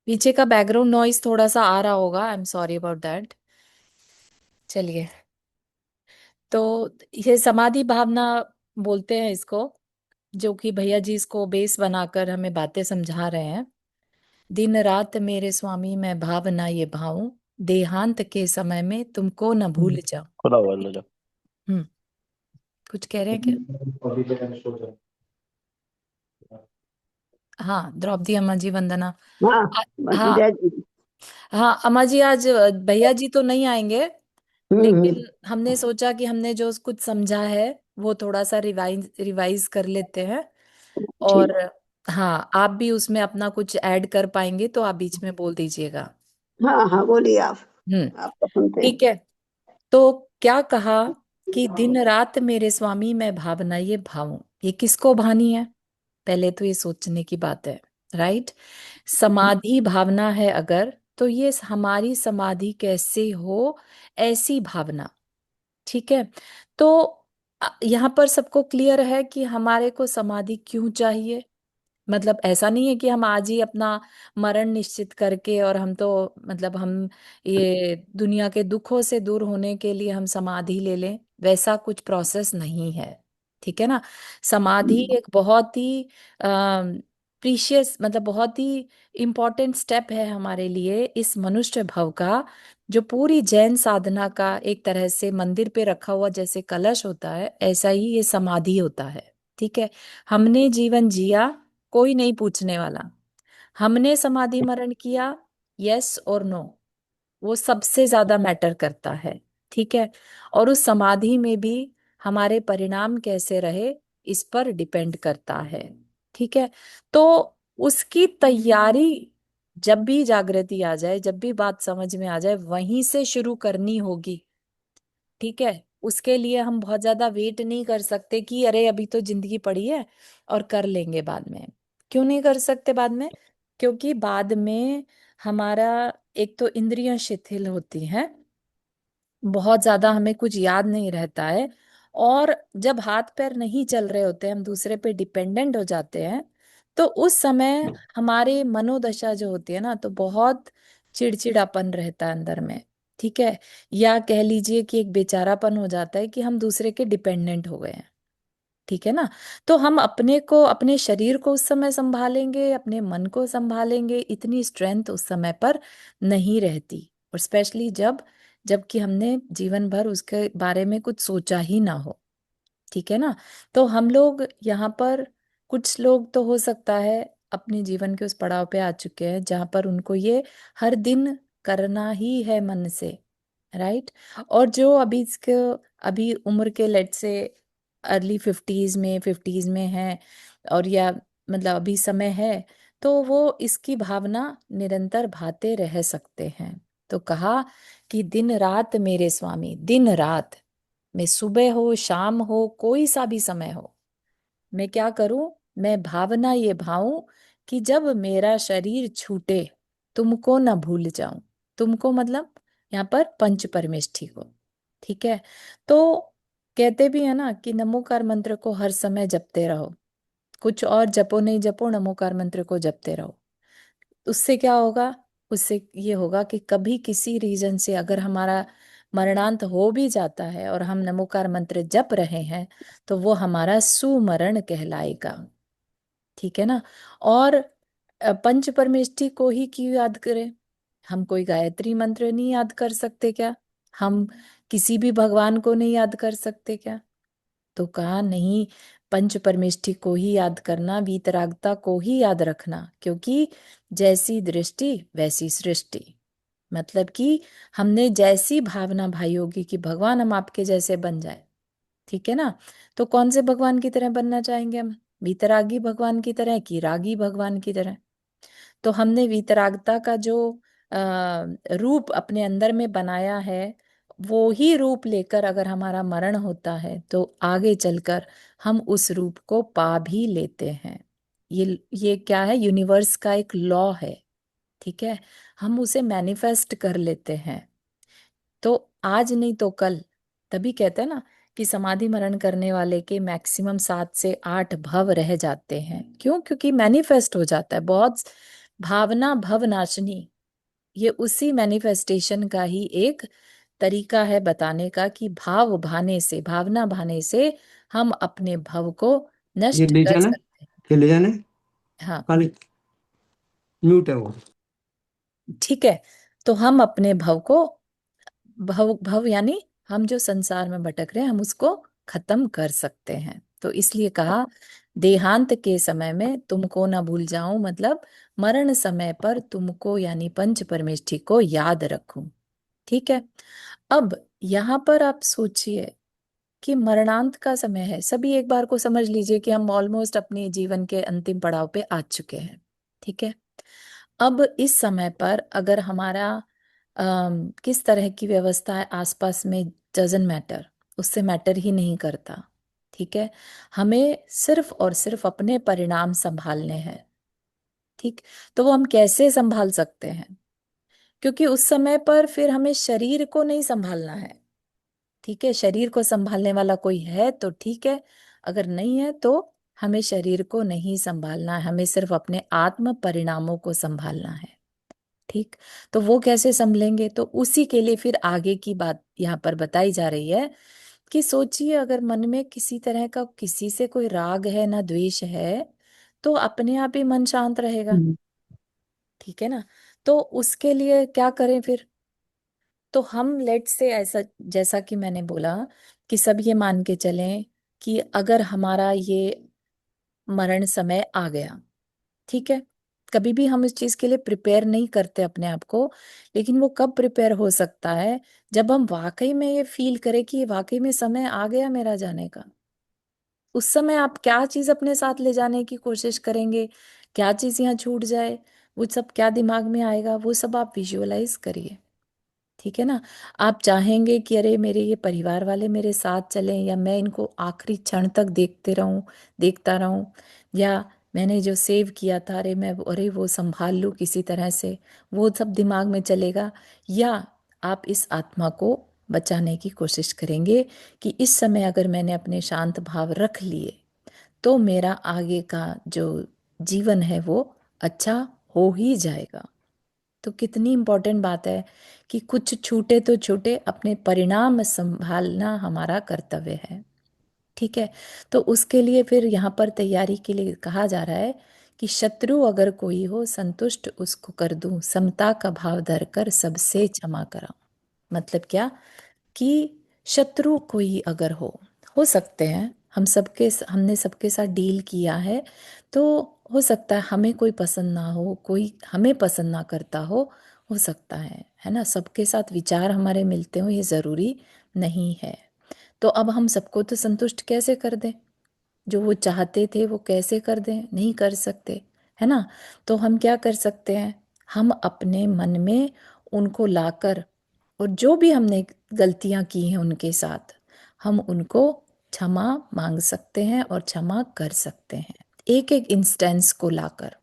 पीछे का background noise थोड़ा सा आ रहा होगा, I am sorry about that. चलिए। तो ये समाधि भावना बोलते हैं इसको, जो कि भैया जी इसको बेस बनाकर हमें बातें समझा रहे हैं। दिन रात मेरे स्वामी मैं भावना ये भाऊं, देहांत के समय में तुमको न भूल जाऊं। खुला हुआ है ठीक अंदर। है। कुछ कह रहे हैं क्या? हाँ, द्रौपदी अम्मा जी वंदना। हाँ, बस हाँ। जय जी। हाँ अम्मा जी, आज भैया जी तो नहीं आएंगे, हम्म। लेकिन हमने सोचा कि हमने जो कुछ समझा है वो थोड़ा सा रिवाइज रिवाइज कर लेते हैं। और ठीक। हाँ, आप भी उसमें अपना कुछ ऐड कर पाएंगे तो आप बीच में बोल दीजिएगा। हाँ हाँ, बोलिए आप। हम्म। आपको सुनते हैं। ठीक है। तो क्या कहा कि दिन रात मेरे स्वामी मैं भावना ये भाऊं, ये किसको भानी है? पहले तो ये सोचने की बात है, राइट। समाधि भावना है अगर, तो ये हमारी समाधि कैसे हो, ऐसी भावना। ठीक है। तो यहाँ पर सबको क्लियर है कि हमारे को समाधि क्यों चाहिए। मतलब ऐसा नहीं है कि हम आज ही अपना मरण निश्चित करके और हम तो मतलब हम ये दुनिया के दुखों से दूर होने के लिए हम समाधि ले लें, वैसा कुछ प्रोसेस नहीं है। ठीक है ना। समाधि हम्म। एक बहुत ही प्रीशियस, मतलब बहुत ही इम्पोर्टेंट स्टेप है हमारे लिए इस मनुष्य भव का। जो पूरी जैन साधना का एक तरह से मंदिर पे रखा हुआ जैसे कलश होता है, ऐसा ही ये समाधि होता है। ठीक है। हमने जीवन जिया, कोई नहीं पूछने वाला। हमने समाधि मरण किया, यस और नो, वो सबसे ज्यादा मैटर करता है। ठीक है। और उस समाधि में भी हमारे परिणाम कैसे रहे, इस पर डिपेंड करता है। ठीक है। तो उसकी तैयारी जब भी जागृति आ जाए, जब भी बात समझ में आ जाए, वहीं से शुरू करनी होगी। ठीक है। उसके लिए हम बहुत ज्यादा वेट नहीं कर सकते कि अरे अभी तो जिंदगी पड़ी है और कर लेंगे बाद में। क्यों नहीं कर सकते बाद में? क्योंकि बाद में हमारा एक तो इंद्रियां शिथिल होती हैं, बहुत ज्यादा हमें कुछ याद नहीं रहता है। और जब हाथ पैर नहीं चल रहे होते, हम दूसरे पे डिपेंडेंट हो जाते हैं, तो उस समय हमारे मनोदशा जो होती है ना, तो बहुत चिड़चिड़ापन रहता है अंदर में। ठीक है। या कह लीजिए कि एक बेचारापन हो जाता है कि हम दूसरे के डिपेंडेंट हो गए हैं। ठीक है ना। तो हम अपने को, अपने शरीर को उस समय संभालेंगे, अपने मन को संभालेंगे, इतनी स्ट्रेंथ उस समय पर नहीं रहती। और स्पेशली जबकि हमने जीवन भर उसके बारे में कुछ सोचा ही ना हो। ठीक है ना। तो हम लोग यहाँ पर, कुछ लोग तो हो सकता है अपने जीवन के उस पड़ाव पे आ चुके हैं जहाँ पर उनको ये हर दिन करना ही है मन से, राइट। और जो अभी इसके, अभी उम्र के लेट से अर्ली फिफ्टीज में है, और या मतलब अभी समय है, तो वो इसकी भावना निरंतर भाते रह सकते हैं। तो कहा कि दिन रात मेरे स्वामी, दिन रात में, सुबह हो शाम हो कोई सा भी समय हो, मैं क्या करूं, मैं भावना ये भाऊं कि जब मेरा शरीर छूटे, तुमको ना भूल जाऊं। तुमको मतलब यहाँ पर पंच परमेष्ठी को। ठीक है। तो कहते भी है ना कि नमोकार मंत्र को हर समय जपते रहो। कुछ और जपो नहीं जपो, नमोकार मंत्र को जपते रहो। उससे क्या होगा? उससे ये होगा कि कभी किसी रीजन से अगर हमारा मरणांत हो भी जाता है और हम नमोकार मंत्र जप रहे हैं, तो वो हमारा सुमरण कहलाएगा। ठीक है ना। और पंच परमेष्ठी को ही क्यों याद करें? हम कोई गायत्री मंत्र नहीं याद कर सकते क्या? हम किसी भी भगवान को नहीं याद कर सकते क्या? तो कहा नहीं, पंच परमेष्ठी को ही याद करना, वीतरागता को ही याद रखना, क्योंकि जैसी दृष्टि वैसी सृष्टि। मतलब कि हमने जैसी भावना भाई होगी कि भगवान हम आपके जैसे बन जाए। ठीक है ना। तो कौन से भगवान की तरह बनना चाहेंगे हम? वीतरागी भगवान की तरह कि रागी भगवान की तरह? तो हमने वीतरागता का जो रूप अपने अंदर में बनाया है, वो ही रूप लेकर अगर हमारा मरण होता है तो आगे चलकर हम उस रूप को पा भी लेते हैं। ये क्या है? यूनिवर्स का एक लॉ है। ठीक है। हम उसे मैनिफेस्ट कर लेते हैं। तो आज नहीं तो कल। तभी कहते हैं ना कि समाधि मरण करने वाले के मैक्सिमम 7 से 8 भव रह जाते हैं। क्यों? क्योंकि मैनिफेस्ट हो जाता है बहुत। भावना भवनाशिनी, ये उसी मैनिफेस्टेशन का ही एक तरीका है बताने का कि भाव भाने से, भावना भाने से हम अपने भव को ये नष्ट ले कर जाना है, सकते हैं। ये ले जाना है। हाँ, खाली म्यूट है वो। ठीक है। तो हम अपने भव को, भव भव यानी हम जो संसार में भटक रहे हैं, हम उसको खत्म कर सकते हैं। तो इसलिए कहा, देहांत के समय में तुमको ना भूल जाऊं, मतलब मरण समय पर तुमको यानी पंच परमेष्ठि को याद रखूं। ठीक है। अब यहाँ पर आप सोचिए कि मरणांत का समय है, सभी एक बार को समझ लीजिए कि हम ऑलमोस्ट अपने जीवन के अंतिम पड़ाव पे आ चुके हैं। ठीक है। अब इस समय पर अगर हमारा किस तरह की व्यवस्था है आसपास में, डजन मैटर, उससे मैटर ही नहीं करता। ठीक है। हमें सिर्फ और सिर्फ अपने परिणाम संभालने हैं। ठीक। तो वो हम कैसे संभाल सकते हैं? क्योंकि उस समय पर फिर हमें शरीर को नहीं संभालना है। ठीक है। शरीर को संभालने वाला कोई है तो ठीक है, अगर नहीं है तो हमें शरीर को नहीं संभालना है, हमें सिर्फ अपने आत्म परिणामों को संभालना है। ठीक। तो वो कैसे संभलेंगे? तो उसी के लिए फिर आगे की बात यहाँ पर बताई जा रही है कि सोचिए, अगर मन में किसी तरह का किसी से कोई राग है ना द्वेष है, तो अपने आप ही मन शांत रहेगा। हम्म। ठीक है ना। तो उसके लिए क्या करें फिर? तो हम लेट से ऐसा, जैसा कि मैंने बोला, कि सब ये मान के चलें कि अगर हमारा ये मरण समय आ गया, ठीक है, कभी भी हम इस चीज के लिए प्रिपेयर नहीं करते अपने आप को, लेकिन वो कब प्रिपेयर हो सकता है? जब हम वाकई में ये फील करें कि ये वाकई में समय आ गया मेरा जाने का। उस समय आप क्या चीज अपने साथ ले जाने की कोशिश करेंगे, क्या चीज यहाँ छूट जाए, वो सब क्या दिमाग में आएगा, वो सब आप विजुअलाइज करिए। ठीक है ना। आप चाहेंगे कि अरे मेरे ये परिवार वाले मेरे साथ चलें, या मैं इनको आखिरी क्षण तक देखते रहूं, देखता रहूं, या मैंने जो सेव किया था, अरे मैं अरे वो संभाल लूं किसी तरह से, वो सब दिमाग में चलेगा। या आप इस आत्मा को बचाने की कोशिश करेंगे कि इस समय अगर मैंने अपने शांत भाव रख लिए तो मेरा आगे का जो जीवन है वो अच्छा हो ही जाएगा। तो कितनी इम्पोर्टेंट बात है कि कुछ छूटे तो छूटे, अपने परिणाम संभालना हमारा कर्तव्य है। ठीक है। तो उसके लिए फिर यहाँ पर तैयारी के लिए कहा जा रहा है कि शत्रु अगर कोई हो संतुष्ट उसको कर दूं, समता का भाव धरकर सबसे क्षमा कराऊं। मतलब क्या? कि शत्रु कोई अगर हो सकते हैं, हमने सबके साथ डील किया है, तो हो सकता है हमें कोई पसंद ना हो, कोई हमें पसंद ना करता हो सकता है ना, सबके साथ विचार हमारे मिलते हो ये जरूरी नहीं है। तो अब हम सबको तो संतुष्ट कैसे कर दें? जो वो चाहते थे वो कैसे कर दें? नहीं कर सकते, है ना। तो हम क्या कर सकते हैं? हम अपने मन में उनको लाकर, और जो भी हमने गलतियां की हैं उनके साथ, हम उनको क्षमा मांग सकते हैं और क्षमा कर सकते हैं, एक एक इंस्टेंस को लाकर।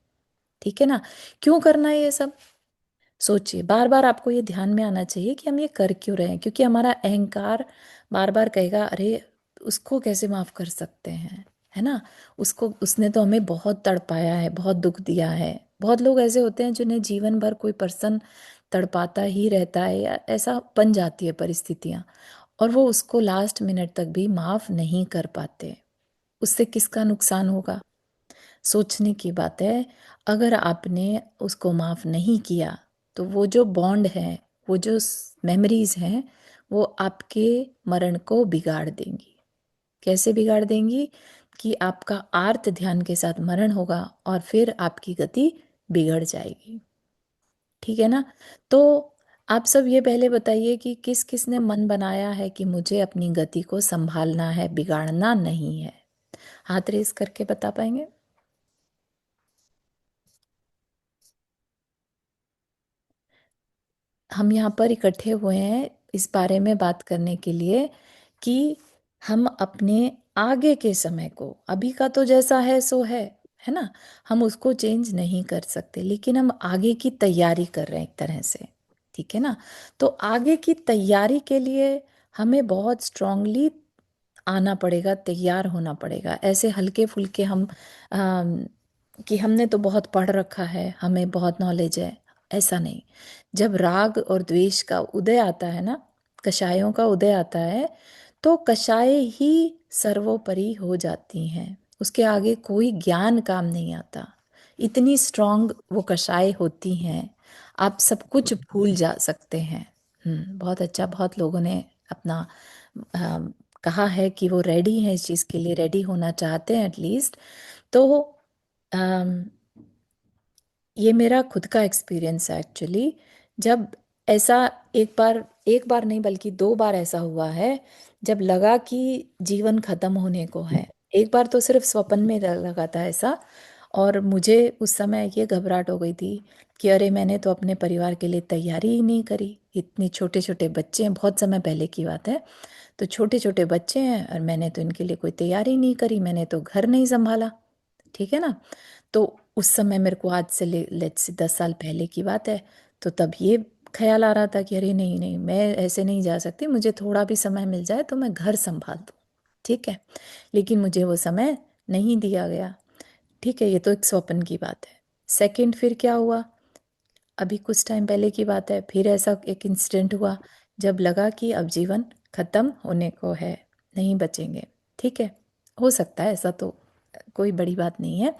ठीक है ना। क्यों करना है ये सब? सोचिए, बार बार आपको ये ध्यान में आना चाहिए कि हम ये कर क्यों रहे हैं, क्योंकि हमारा अहंकार बार बार कहेगा अरे उसको कैसे माफ कर सकते हैं, है ना, उसको, उसने तो हमें बहुत तड़पाया है, बहुत दुख दिया है। बहुत लोग ऐसे होते हैं जिन्हें जीवन भर कोई पर्सन तड़पाता ही रहता है, या ऐसा बन जाती है परिस्थितियां, और वो उसको लास्ट मिनट तक भी माफ नहीं कर पाते। उससे किसका नुकसान होगा? सोचने की बात है। अगर आपने उसको माफ नहीं किया तो वो जो बॉन्ड है, वो जो मेमोरीज हैं, वो आपके मरण को बिगाड़ देंगी। कैसे बिगाड़ देंगी? कि आपका आर्त ध्यान के साथ मरण होगा और फिर आपकी गति बिगड़ जाएगी। ठीक है ना। तो आप सब ये पहले बताइए कि किस किस ने मन बनाया है कि मुझे अपनी गति को संभालना है, बिगाड़ना नहीं है। हाथ रेस करके बता पाएंगे? हम यहाँ पर इकट्ठे हुए हैं इस बारे में बात करने के लिए कि हम अपने आगे के समय को, अभी का तो जैसा है सो है ना, हम उसको चेंज नहीं कर सकते, लेकिन हम आगे की तैयारी कर रहे हैं एक तरह से। ठीक है ना। तो आगे की तैयारी के लिए हमें बहुत स्ट्रांगली आना पड़ेगा, तैयार होना पड़ेगा। ऐसे हल्के फुल्के हम कि हमने तो बहुत पढ़ रखा है, हमें बहुत नॉलेज है। ऐसा नहीं। जब राग और द्वेष का उदय आता है ना, कषायों का उदय आता है, तो कषाय ही सर्वोपरि हो जाती हैं। उसके आगे कोई ज्ञान काम नहीं आता। इतनी स्ट्रांग वो कषाय होती हैं, आप सब कुछ भूल जा सकते हैं। बहुत अच्छा। बहुत लोगों ने अपना कहा है कि वो रेडी हैं इस चीज़ के लिए, रेडी होना चाहते हैं एटलीस्ट। तो अम, ये मेरा खुद का एक्सपीरियंस है एक्चुअली। जब ऐसा एक बार नहीं बल्कि 2 बार ऐसा हुआ है, जब लगा कि जीवन खत्म होने को है। एक बार तो सिर्फ स्वप्न में लगा था ऐसा, और मुझे उस समय ये घबराहट हो गई थी कि अरे मैंने तो अपने परिवार के लिए तैयारी ही नहीं करी। इतने छोटे छोटे बच्चे हैं, बहुत समय पहले की बात है। तो छोटे छोटे बच्चे हैं और मैंने तो इनके लिए कोई तैयारी नहीं करी, मैंने तो घर नहीं संभाला। ठीक है ना। तो उस समय मेरे को आज से लेट्स से 10 साल पहले की बात है। तो तब ये ख्याल आ रहा था कि अरे नहीं नहीं, मैं ऐसे नहीं जा सकती, मुझे थोड़ा भी समय मिल जाए तो मैं घर संभाल दूँ। ठीक है। लेकिन मुझे वो समय नहीं दिया गया। ठीक है, ये तो एक स्वप्न की बात है। सेकंड, फिर क्या हुआ, अभी कुछ टाइम पहले की बात है, फिर ऐसा एक इंसिडेंट हुआ जब लगा कि अब जीवन खत्म होने को है, नहीं बचेंगे। ठीक है, हो सकता है ऐसा, तो कोई बड़ी बात नहीं है।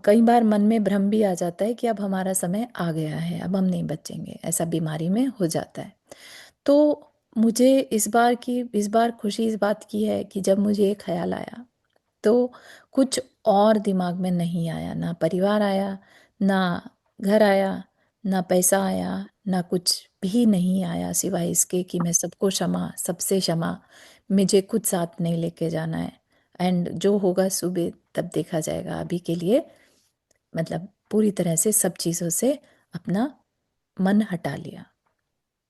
कई बार मन में भ्रम भी आ जाता है कि अब हमारा समय आ गया है, अब हम नहीं बचेंगे, ऐसा बीमारी में हो जाता है। तो मुझे इस बार खुशी इस बात की है कि जब मुझे ये ख्याल आया, तो कुछ और दिमाग में नहीं आया, ना परिवार आया, ना घर आया, ना पैसा आया, ना कुछ भी नहीं आया सिवाय इसके कि मैं सबको क्षमा, सबसे क्षमा, मुझे कुछ साथ नहीं लेके जाना है, एंड जो होगा सुबह तब देखा जाएगा। अभी के लिए मतलब पूरी तरह से सब चीज़ों से अपना मन हटा लिया।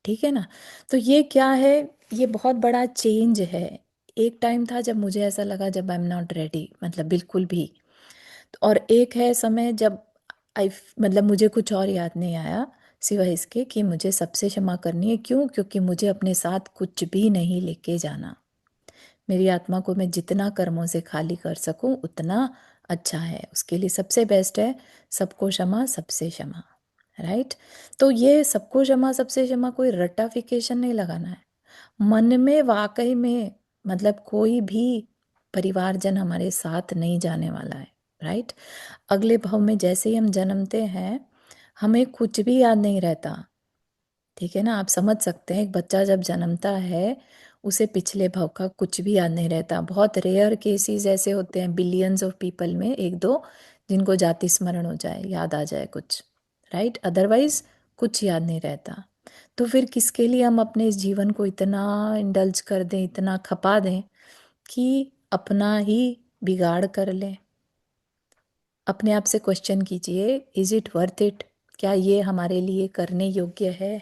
ठीक है ना। तो ये क्या है, ये बहुत बड़ा चेंज है। एक टाइम था जब मुझे ऐसा लगा जब आई एम नॉट रेडी, मतलब बिल्कुल भी। और एक है समय जब आई मतलब मुझे कुछ और याद नहीं आया सिवाय इसके कि मुझे सबसे क्षमा करनी है। क्यों? क्योंकि मुझे अपने साथ कुछ भी नहीं लेके जाना। मेरी आत्मा को मैं जितना कर्मों से खाली कर सकूं उतना अच्छा है, उसके लिए सबसे बेस्ट है सबको क्षमा सबसे क्षमा। राइट। तो ये सबको क्षमा सबसे क्षमा कोई रट्टाफिकेशन नहीं लगाना है। मन में वाकई में मतलब कोई भी परिवारजन हमारे साथ नहीं जाने वाला है। राइट। अगले भाव में जैसे ही हम जन्मते हैं, हमें कुछ भी याद नहीं रहता। ठीक है ना। आप समझ सकते हैं, एक बच्चा जब जन्मता है उसे पिछले भव का कुछ भी याद नहीं रहता। बहुत रेयर केसेस ऐसे होते हैं, बिलियंस ऑफ पीपल में एक दो, जिनको जाति स्मरण हो जाए, याद आ जाए कुछ। राइट। अदरवाइज कुछ याद नहीं रहता। तो फिर किसके लिए हम अपने इस जीवन को इतना इंडल्ज कर दें, इतना खपा दें कि अपना ही बिगाड़ कर लें। अपने आप से क्वेश्चन कीजिए, इज इट वर्थ इट? क्या ये हमारे लिए करने योग्य है?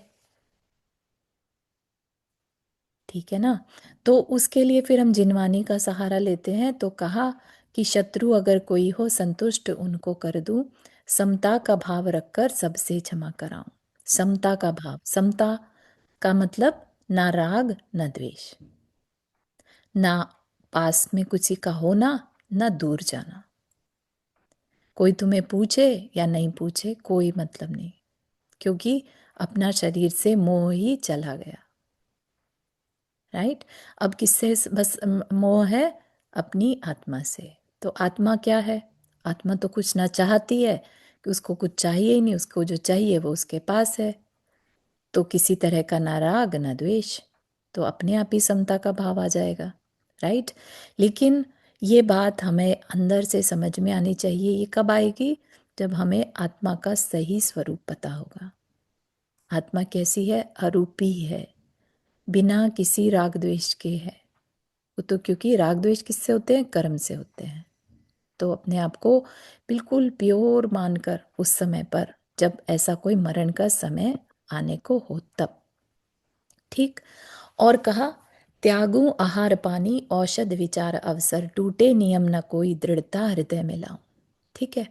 ठीक है ना। तो उसके लिए फिर हम जिनवानी का सहारा लेते हैं। तो कहा कि शत्रु अगर कोई हो संतुष्ट उनको कर दूं, समता का भाव रखकर सबसे क्षमा कराऊं। समता का भाव, समता का मतलब ना राग ना द्वेष, ना पास में किसी का होना, ना दूर जाना। कोई तुम्हें पूछे या नहीं पूछे कोई मतलब नहीं, क्योंकि अपना शरीर से मोह ही चला गया। राइट। अब किससे बस मोह है? अपनी आत्मा से। तो आत्मा क्या है? आत्मा तो कुछ ना चाहती है, कि उसको कुछ चाहिए ही नहीं, उसको जो चाहिए वो उसके पास है। तो किसी तरह का ना राग ना द्वेष, तो अपने आप ही समता का भाव आ जाएगा। राइट। लेकिन ये बात हमें अंदर से समझ में आनी चाहिए। ये कब आएगी? जब हमें आत्मा का सही स्वरूप पता होगा। आत्मा कैसी है? अरूपी है, बिना किसी राग द्वेष के है वो। तो क्योंकि राग द्वेष किससे होते हैं? कर्म से होते हैं। तो अपने आप को बिल्कुल प्योर मानकर उस समय पर, जब ऐसा कोई मरण का समय आने को हो तब। ठीक। और कहा, त्यागू आहार पानी औषध विचार अवसर, टूटे नियम न कोई दृढ़ता हृदय में लाऊं। ठीक है।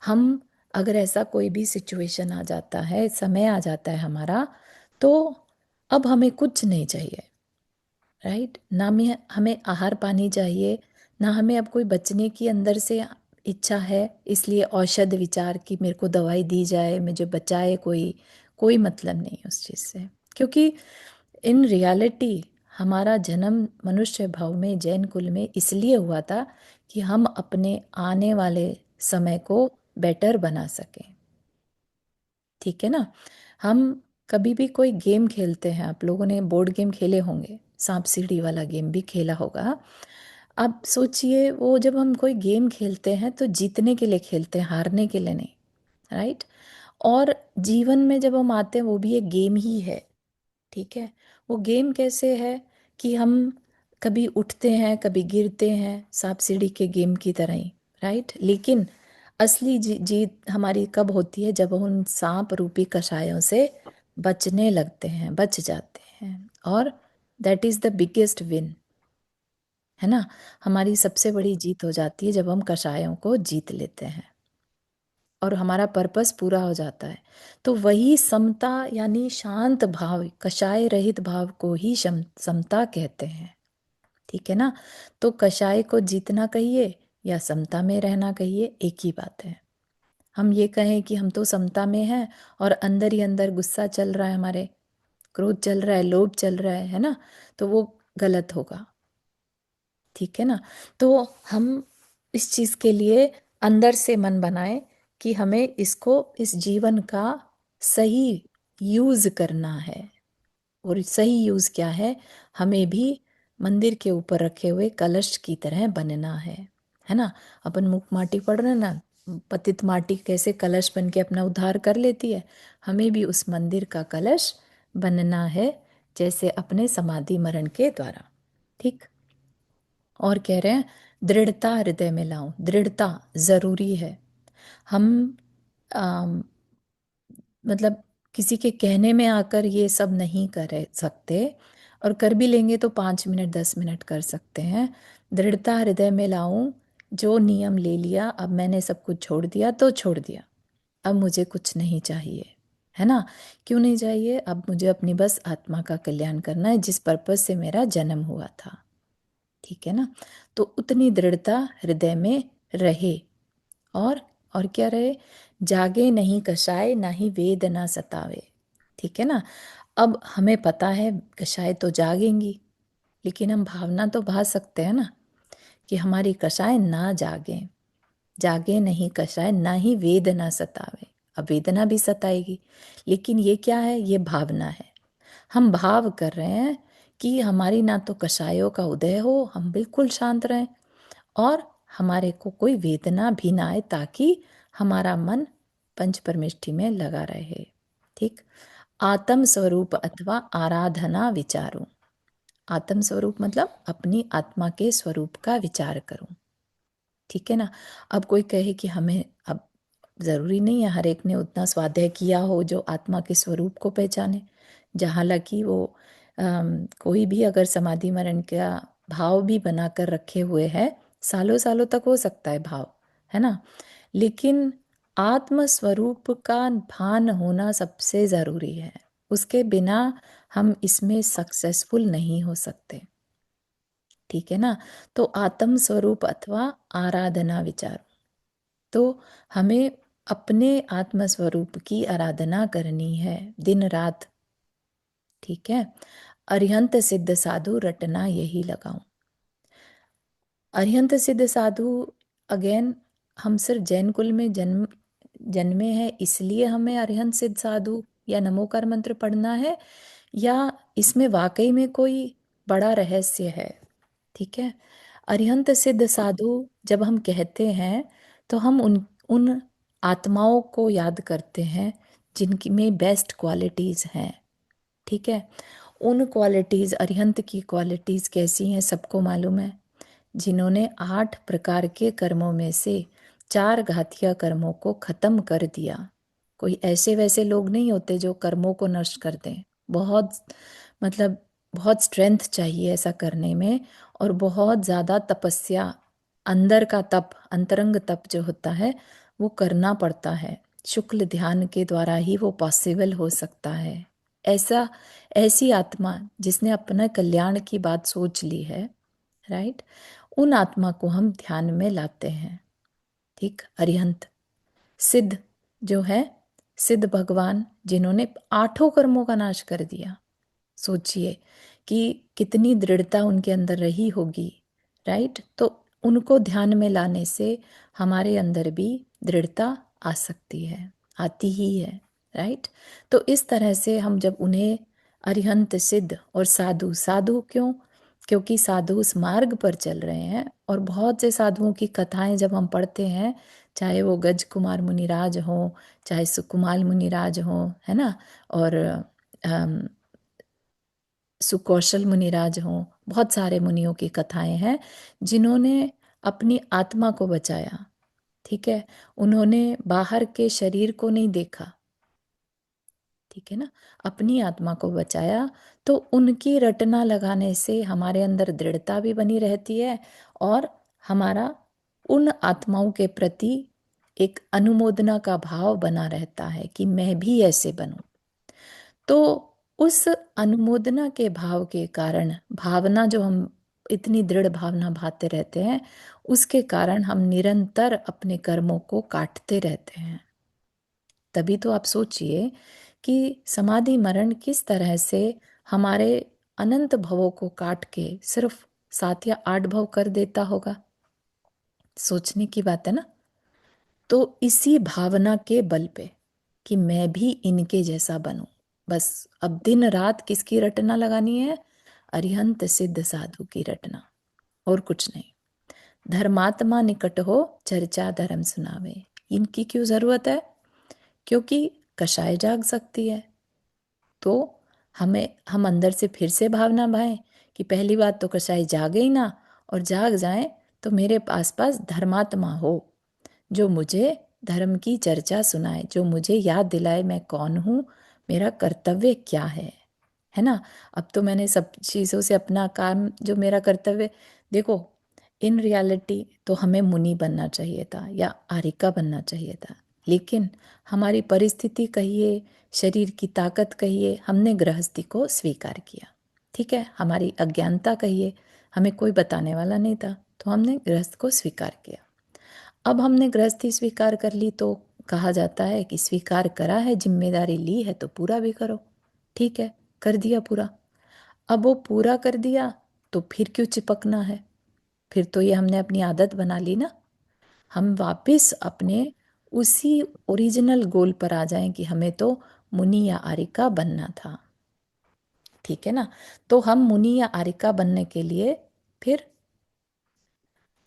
हम अगर ऐसा कोई भी सिचुएशन आ जाता है, समय आ जाता है हमारा, तो अब हमें कुछ नहीं चाहिए। राइट। ना में हमें आहार पानी चाहिए, ना हमें अब कोई बचने की अंदर से इच्छा है, इसलिए औषध विचार की मेरे को दवाई दी जाए, मुझे बचाए कोई, कोई मतलब नहीं उस चीज़ से। क्योंकि इन रियलिटी हमारा जन्म मनुष्य भाव में जैन कुल में इसलिए हुआ था कि हम अपने आने वाले समय को बेटर बना सकें। ठीक है ना। हम कभी भी कोई गेम खेलते हैं, आप लोगों ने बोर्ड गेम खेले होंगे, सांप सीढ़ी वाला गेम भी खेला होगा। अब सोचिए, वो जब हम कोई गेम खेलते हैं तो जीतने के लिए खेलते हैं, हारने के लिए नहीं। राइट। और जीवन में जब हम आते हैं वो भी एक गेम ही है। ठीक है। वो गेम कैसे है कि हम कभी उठते हैं कभी गिरते हैं, सांप सीढ़ी के गेम की तरह ही। राइट। लेकिन असली जीत हमारी कब होती है, जब हम उन सांप रूपी कषायों से बचने लगते हैं, बच जाते हैं। और that is the biggest win, है ना। हमारी सबसे बड़ी जीत हो जाती है जब हम कषायों को जीत लेते हैं और हमारा पर्पस पूरा हो जाता है। तो वही समता यानी शांत भाव, कषाय रहित भाव को ही समता कहते हैं। ठीक है ना। तो कषाय को जीतना कहिए या समता में रहना कहिए, एक ही बात है। हम ये कहें कि हम तो समता में हैं और अंदर ही अंदर गुस्सा चल रहा है, हमारे क्रोध चल रहा है, लोभ चल रहा है ना, तो वो गलत होगा। ठीक है ना। तो हम इस चीज के लिए अंदर से मन बनाए कि हमें इसको, इस जीवन का सही यूज करना है। और सही यूज क्या है, हमें भी मंदिर के ऊपर रखे हुए कलश की तरह बनना है ना। अपन मुख माटी पढ़ रहे हैं ना, पतित माटी कैसे कलश बन के अपना उद्धार कर लेती है, हमें भी उस मंदिर का कलश बनना है, जैसे अपने समाधि मरण के द्वारा। ठीक। और कह रहे हैं दृढ़ता हृदय में लाऊं, दृढ़ता जरूरी है। हम अम, मतलब किसी के कहने में आकर ये सब नहीं कर सकते, और कर भी लेंगे तो 5 मिनट 10 मिनट कर सकते हैं। दृढ़ता हृदय में लाऊं, जो नियम ले लिया, अब मैंने सब कुछ छोड़ दिया तो छोड़ दिया, अब मुझे कुछ नहीं चाहिए, है ना। क्यों नहीं चाहिए, अब मुझे अपनी बस आत्मा का कल्याण करना है, जिस पर्पस से मेरा जन्म हुआ था। ठीक है ना। तो उतनी दृढ़ता हृदय में रहे। और और क्या रहे, जागे नहीं कषाय, ना ही वेद ना सतावे। ठीक है ना। अब हमें पता है कषाय तो जागेंगी, लेकिन हम भावना तो भा सकते हैं ना कि हमारी कषाय ना जागे। जागे नहीं कषाय, ना ही वेद ना सतावे। अब वेदना भी सताएगी, लेकिन ये क्या है, ये भावना है। हम भाव कर रहे हैं कि हमारी ना तो कषायों का उदय हो, हम बिल्कुल शांत रहें, और हमारे को कोई वेदना भी ना आए, ताकि हमारा मन पंच परमेष्ठि में लगा रहे। ठीक। आत्म स्वरूप अथवा आराधना विचारूं। आत्म स्वरूप मतलब अपनी आत्मा के स्वरूप का विचार करूं। ठीक है ना। अब कोई कहे कि हमें, अब जरूरी नहीं है हर एक ने उतना स्वाध्याय किया हो जो आत्मा के स्वरूप को पहचाने। जहाँ लगी वो कोई भी अगर समाधि मरण का भाव भी बनाकर रखे हुए है, सालों सालों तक हो सकता है भाव, है ना। लेकिन आत्म स्वरूप का भान होना सबसे जरूरी है। उसके बिना हम इसमें सक्सेसफुल नहीं हो सकते। ठीक है ना। तो आत्म स्वरूप अथवा आराधना विचार, तो हमें अपने आत्म स्वरूप की आराधना करनी है दिन रात। ठीक है। अरिहंत सिद्ध साधु रटना यही लगाऊं। अरिहंत सिद्ध साधु, अगेन, हम सिर्फ जैन कुल में जन्मे हैं इसलिए हमें अरिहंत सिद्ध साधु या नमोकार मंत्र पढ़ना है, या इसमें वाकई में कोई बड़ा रहस्य है। ठीक है। अरिहंत सिद्ध साधु जब हम कहते हैं, तो हम उन आत्माओं को याद करते हैं जिनकी में बेस्ट क्वालिटीज हैं। ठीक है। उन क्वालिटीज, अरिहंत की क्वालिटीज कैसी हैं सबको मालूम है। जिन्होंने 8 प्रकार के कर्मों में से 4 घातीय कर्मों को खत्म कर दिया। कोई ऐसे वैसे लोग नहीं होते जो कर्मों को नष्ट कर दें। बहुत, मतलब बहुत स्ट्रेंथ चाहिए ऐसा करने में, और बहुत ज़्यादा तपस्या, अंदर का तप, अंतरंग तप जो होता है वो करना पड़ता है। शुक्ल ध्यान के द्वारा ही वो पॉसिबल हो सकता है। ऐसा, ऐसी आत्मा जिसने अपने कल्याण की बात सोच ली है, राइट, उन आत्मा को हम ध्यान में लाते हैं। ठीक, अरिहंत। सिद्ध जो है, सिद्ध भगवान जिन्होंने आठों कर्मों का नाश कर दिया। सोचिए कि कितनी दृढ़ता उनके अंदर रही होगी। राइट, तो उनको ध्यान में लाने से हमारे अंदर भी दृढ़ता आ सकती है, आती ही है। राइट, तो इस तरह से हम जब उन्हें अरिहंत, सिद्ध और साधु, साधु क्यों? क्योंकि साधु उस मार्ग पर चल रहे हैं। और बहुत से साधुओं की कथाएं जब हम पढ़ते हैं, चाहे वो गज कुमार मुनिराज हो, चाहे सुकुमाल मुनिराज हो, है ना, और सुकौशल मुनिराज हों, बहुत सारे मुनियों की कथाएं हैं जिन्होंने अपनी आत्मा को बचाया। ठीक है, उन्होंने बाहर के शरीर को नहीं देखा। ठीक है ना, अपनी आत्मा को बचाया। तो उनकी रटना लगाने से हमारे अंदर दृढ़ता भी बनी रहती है, और हमारा उन आत्माओं के प्रति एक अनुमोदना का भाव बना रहता है कि मैं भी ऐसे बनूं। तो उस अनुमोदना के भाव के कारण, भावना जो हम इतनी दृढ़ भावना भाते रहते हैं, उसके कारण हम निरंतर अपने कर्मों को काटते रहते हैं। तभी तो आप सोचिए कि समाधि मरण किस तरह से हमारे अनंत भवों को काट के सिर्फ 7 या 8 भव कर देता होगा। सोचने की बात है ना। तो इसी भावना के बल पे कि मैं भी इनके जैसा बनूं, बस अब दिन रात किसकी रटना लगानी है? अरिहंत सिद्ध साधु की रटना, और कुछ नहीं। धर्मात्मा निकट हो, चर्चा धर्म सुनावे। इनकी क्यों जरूरत है? क्योंकि कषाय जाग सकती है। तो हम अंदर से फिर से भावना भाएं कि पहली बात तो कषाय जागे ही ना, और जाग जाए तो मेरे आसपास धर्मात्मा हो जो मुझे धर्म की चर्चा सुनाए, जो मुझे याद दिलाए मैं कौन हूँ, मेरा कर्तव्य क्या है ना। अब तो मैंने सब चीज़ों से अपना काम, जो मेरा कर्तव्य, देखो, इन रियलिटी तो हमें मुनि बनना चाहिए था या आरिका बनना चाहिए था, लेकिन हमारी परिस्थिति कहिए, शरीर की ताकत कहिए, हमने गृहस्थी को स्वीकार किया। ठीक है, हमारी अज्ञानता कहिए, हमें कोई बताने वाला नहीं था, तो हमने गृहस्थ को स्वीकार किया। अब हमने गृहस्थी स्वीकार कर ली तो कहा जाता है कि स्वीकार करा है, जिम्मेदारी ली है तो पूरा भी करो। ठीक है, कर दिया पूरा। अब वो पूरा कर दिया तो फिर क्यों चिपकना है? फिर तो ये हमने अपनी आदत बना ली ना। हम वापस अपने उसी ओरिजिनल गोल पर आ जाएं कि हमें तो मुनि या आरिका बनना था। ठीक है ना, तो हम मुनि या आरिका बनने के लिए फिर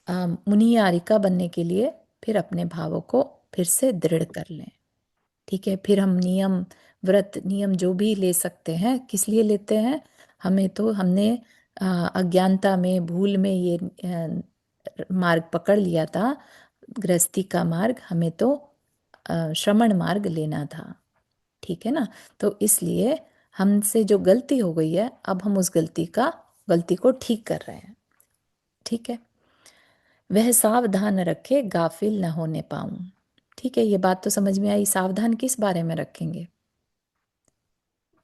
मुनि या आरिका बनने के लिए फिर अपने भावों को फिर से दृढ़ कर लें। ठीक है, फिर हम नियम, व्रत नियम जो भी ले सकते हैं, किस लिए लेते हैं? हमें तो हमने अज्ञानता में, भूल में ये मार्ग पकड़ लिया था, गृहस्थी का मार्ग, हमें तो श्रमण मार्ग लेना था। ठीक है ना, तो इसलिए हमसे जो गलती हो गई है, अब हम उस गलती को ठीक कर रहे हैं। ठीक है, वह सावधान रखे गाफिल न होने पाऊं। ठीक है, ये बात तो समझ में आई। सावधान किस बारे में रखेंगे?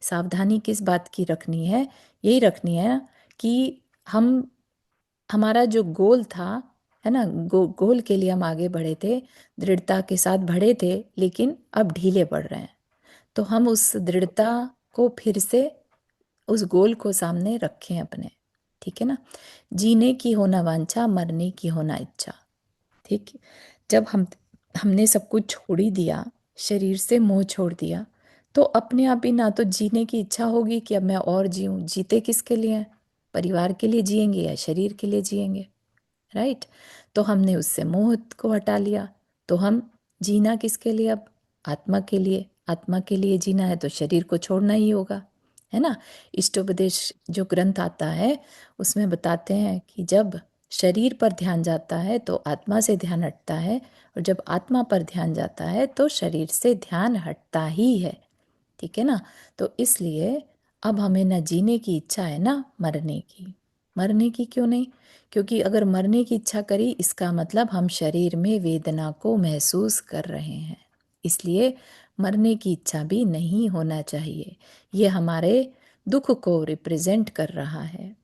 सावधानी किस बात की रखनी है? यही रखनी है कि हम, हमारा जो गोल था, है ना, गोल के लिए हम आगे बढ़े थे, दृढ़ता के साथ बढ़े थे, लेकिन अब ढीले पड़ रहे हैं। तो हम उस दृढ़ता को फिर से, उस गोल को सामने रखें अपने। ठीक है ना, जीने की होना वांछा, मरने की होना इच्छा। ठीक है, जब हमने सब कुछ छोड़ ही दिया, शरीर से मोह छोड़ दिया, तो अपने आप ही ना तो जीने की इच्छा होगी कि अब मैं और जीऊं। जीते किसके लिए हैं? परिवार के लिए जिएंगे या शरीर के लिए जिएंगे? राइट, तो हमने उससे मोह को हटा लिया, तो हम जीना किसके लिए अब? आत्मा के लिए। आत्मा के लिए जीना है तो शरीर को छोड़ना ही होगा, है ना। इष्टोपदेश जो ग्रंथ आता है, उसमें बताते हैं कि जब शरीर पर ध्यान जाता है तो आत्मा से ध्यान हटता है, और जब आत्मा पर ध्यान जाता है तो शरीर से ध्यान हटता ही है। ठीक है ना, तो इसलिए अब हमें ना जीने की इच्छा है ना मरने की। मरने की क्यों नहीं? क्योंकि अगर मरने की इच्छा करी, इसका मतलब हम शरीर में वेदना को महसूस कर रहे हैं, इसलिए मरने की इच्छा भी नहीं होना चाहिए। ये हमारे दुख को रिप्रेजेंट कर रहा है।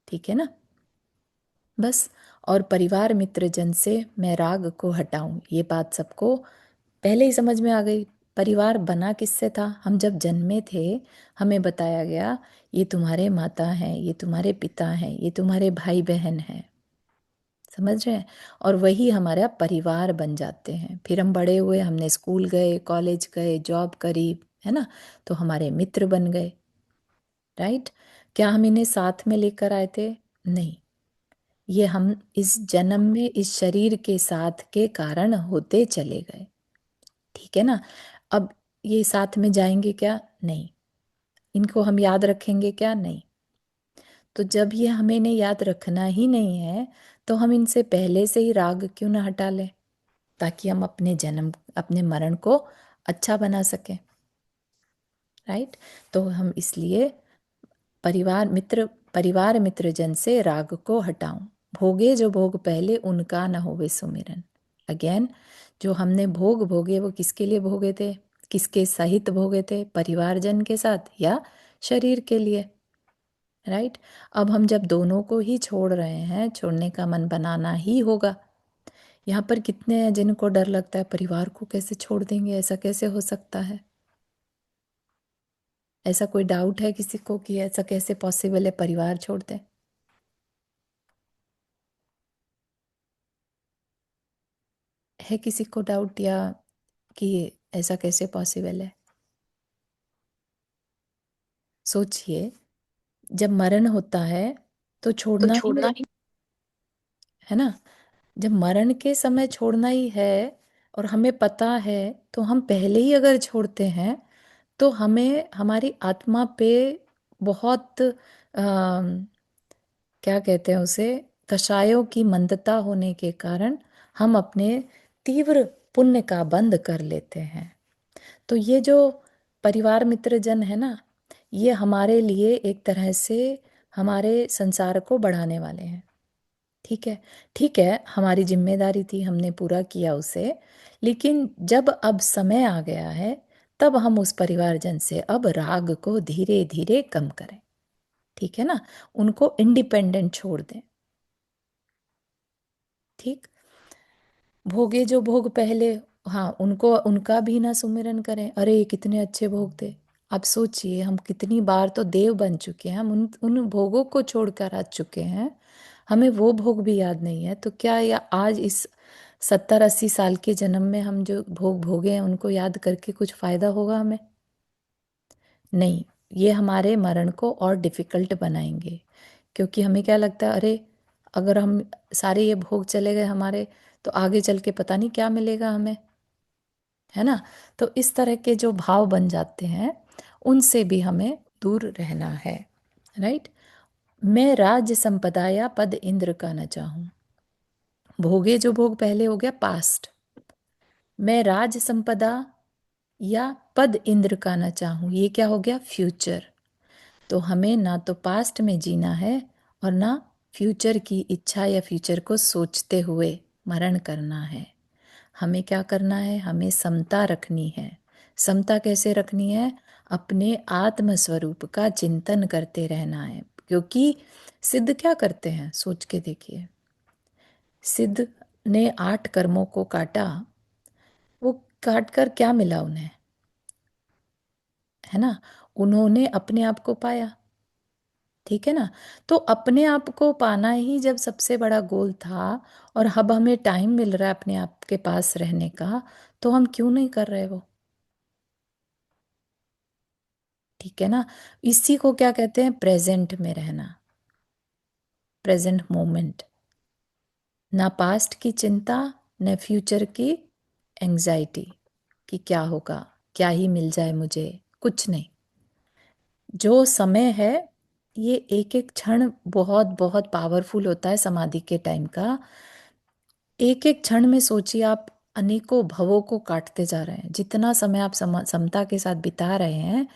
ठीक है ना, बस। और परिवार मित्र जन से मैं राग को हटाऊं, ये बात सबको पहले ही समझ में आ गई। परिवार बना किससे था? हम जब जन्मे थे हमें बताया गया ये तुम्हारे माता हैं, ये तुम्हारे पिता हैं, ये तुम्हारे भाई बहन हैं। समझ रहे हैं? और वही हमारा परिवार बन जाते हैं। फिर हम बड़े हुए, हमने स्कूल गए, कॉलेज गए, जॉब करी, है ना, तो हमारे मित्र बन गए। राइट? क्या हम इन्हें साथ में लेकर आए थे? नहीं। ये हम इस जन्म में इस शरीर के साथ के कारण होते चले गए। ठीक है ना? अब ये साथ में जाएंगे क्या? नहीं। इनको हम याद रखेंगे क्या? नहीं। तो जब ये हमें इन्हें याद रखना ही नहीं है, तो हम इनसे पहले से ही राग क्यों ना हटा लें, ताकि हम अपने जन्म, अपने मरण को अच्छा बना सकें। राइट? तो हम इसलिए परिवार मित्र जन से राग को हटाऊं। भोगे जो भोग पहले उनका न होवे सुमिरन। अगेन, जो हमने भोग भोगे वो किसके लिए भोगे थे? किसके सहित भोगे थे? परिवारजन के साथ या शरीर के लिए? राइट? अब हम जब दोनों को ही छोड़ रहे हैं, छोड़ने का मन बनाना ही होगा। यहाँ पर कितने हैं जिनको डर लगता है परिवार को कैसे छोड़ देंगे, ऐसा कैसे हो सकता है? ऐसा कोई डाउट है किसी को कि ऐसा कैसे पॉसिबल है परिवार छोड़ दें? है किसी को डाउट, या कि ऐसा कैसे पॉसिबल है? सोचिए, जब मरण होता है तो तो छोड़ना ही, छोड़ना ही। है ना? जब मरण के समय छोड़ना ही है और हमें पता है, तो हम पहले ही अगर छोड़ते हैं तो हमें हमारी आत्मा पे बहुत क्या कहते हैं उसे, कषायों की मंदता होने के कारण हम अपने तीव्र पुण्य का बंध कर लेते हैं। तो ये जो परिवार मित्र जन है ना, ये हमारे लिए एक तरह से हमारे संसार को बढ़ाने वाले हैं। ठीक है? ठीक है, हमारी जिम्मेदारी थी, हमने पूरा किया उसे। लेकिन जब अब समय आ गया है, तब हम उस परिवारजन से अब राग को धीरे धीरे कम करें। ठीक है ना? उनको इंडिपेंडेंट छोड़ दें। ठीक? भोगे जो भोग पहले, हाँ, उनको उनका भी ना सुमिरन करें। अरे ये कितने अच्छे भोग थे। आप सोचिए, हम कितनी बार तो देव बन चुके हैं, हम उन उन भोगों को छोड़कर आ चुके हैं, हमें वो भोग भी याद नहीं है। तो क्या या आज इस 70-80 साल के जन्म में हम जो भोग भोगे हैं उनको याद करके कुछ फायदा होगा हमें? नहीं। ये हमारे मरण को और डिफिकल्ट बनाएंगे। क्योंकि हमें क्या लगता है, अरे अगर हम सारे ये भोग चले गए हमारे, तो आगे चल के पता नहीं क्या मिलेगा हमें, है ना? तो इस तरह के जो भाव बन जाते हैं, उनसे भी हमें दूर रहना है। राइट? मैं राज्य संपदा या पद इंद्र का न चाहूं। भोगे जो भोग पहले हो गया पास्ट। मैं राज संपदा या पद इंद्र का न चाहूं, ये क्या हो गया? फ्यूचर। तो हमें ना तो पास्ट में जीना है और ना फ्यूचर की इच्छा या फ्यूचर को सोचते हुए मरण करना है। हमें क्या करना है? हमें समता रखनी है। समता कैसे रखनी है? अपने आत्म स्वरूप का चिंतन करते रहना है। क्योंकि सिद्ध क्या करते हैं, सोच के देखिए। सिद्ध ने 8 कर्मों को काटा, वो काट कर क्या मिला उन्हें? है ना? उन्होंने अपने आप को पाया। ठीक है ना? तो अपने आप को पाना ही जब सबसे बड़ा गोल था, और अब हमें टाइम मिल रहा है अपने आप के पास रहने का, तो हम क्यों नहीं कर रहे वो? ठीक है ना? इसी को क्या कहते हैं? प्रेजेंट में रहना। Present moment. ना पास्ट की चिंता, न फ्यूचर की एंजाइटी कि क्या होगा, क्या ही मिल जाए मुझे। कुछ नहीं। जो समय है, ये एक एक क्षण बहुत बहुत पावरफुल होता है समाधि के टाइम का। एक एक क्षण में सोचिए, आप अनेकों भवों को काटते जा रहे हैं। जितना समय आप समता के साथ बिता रहे हैं,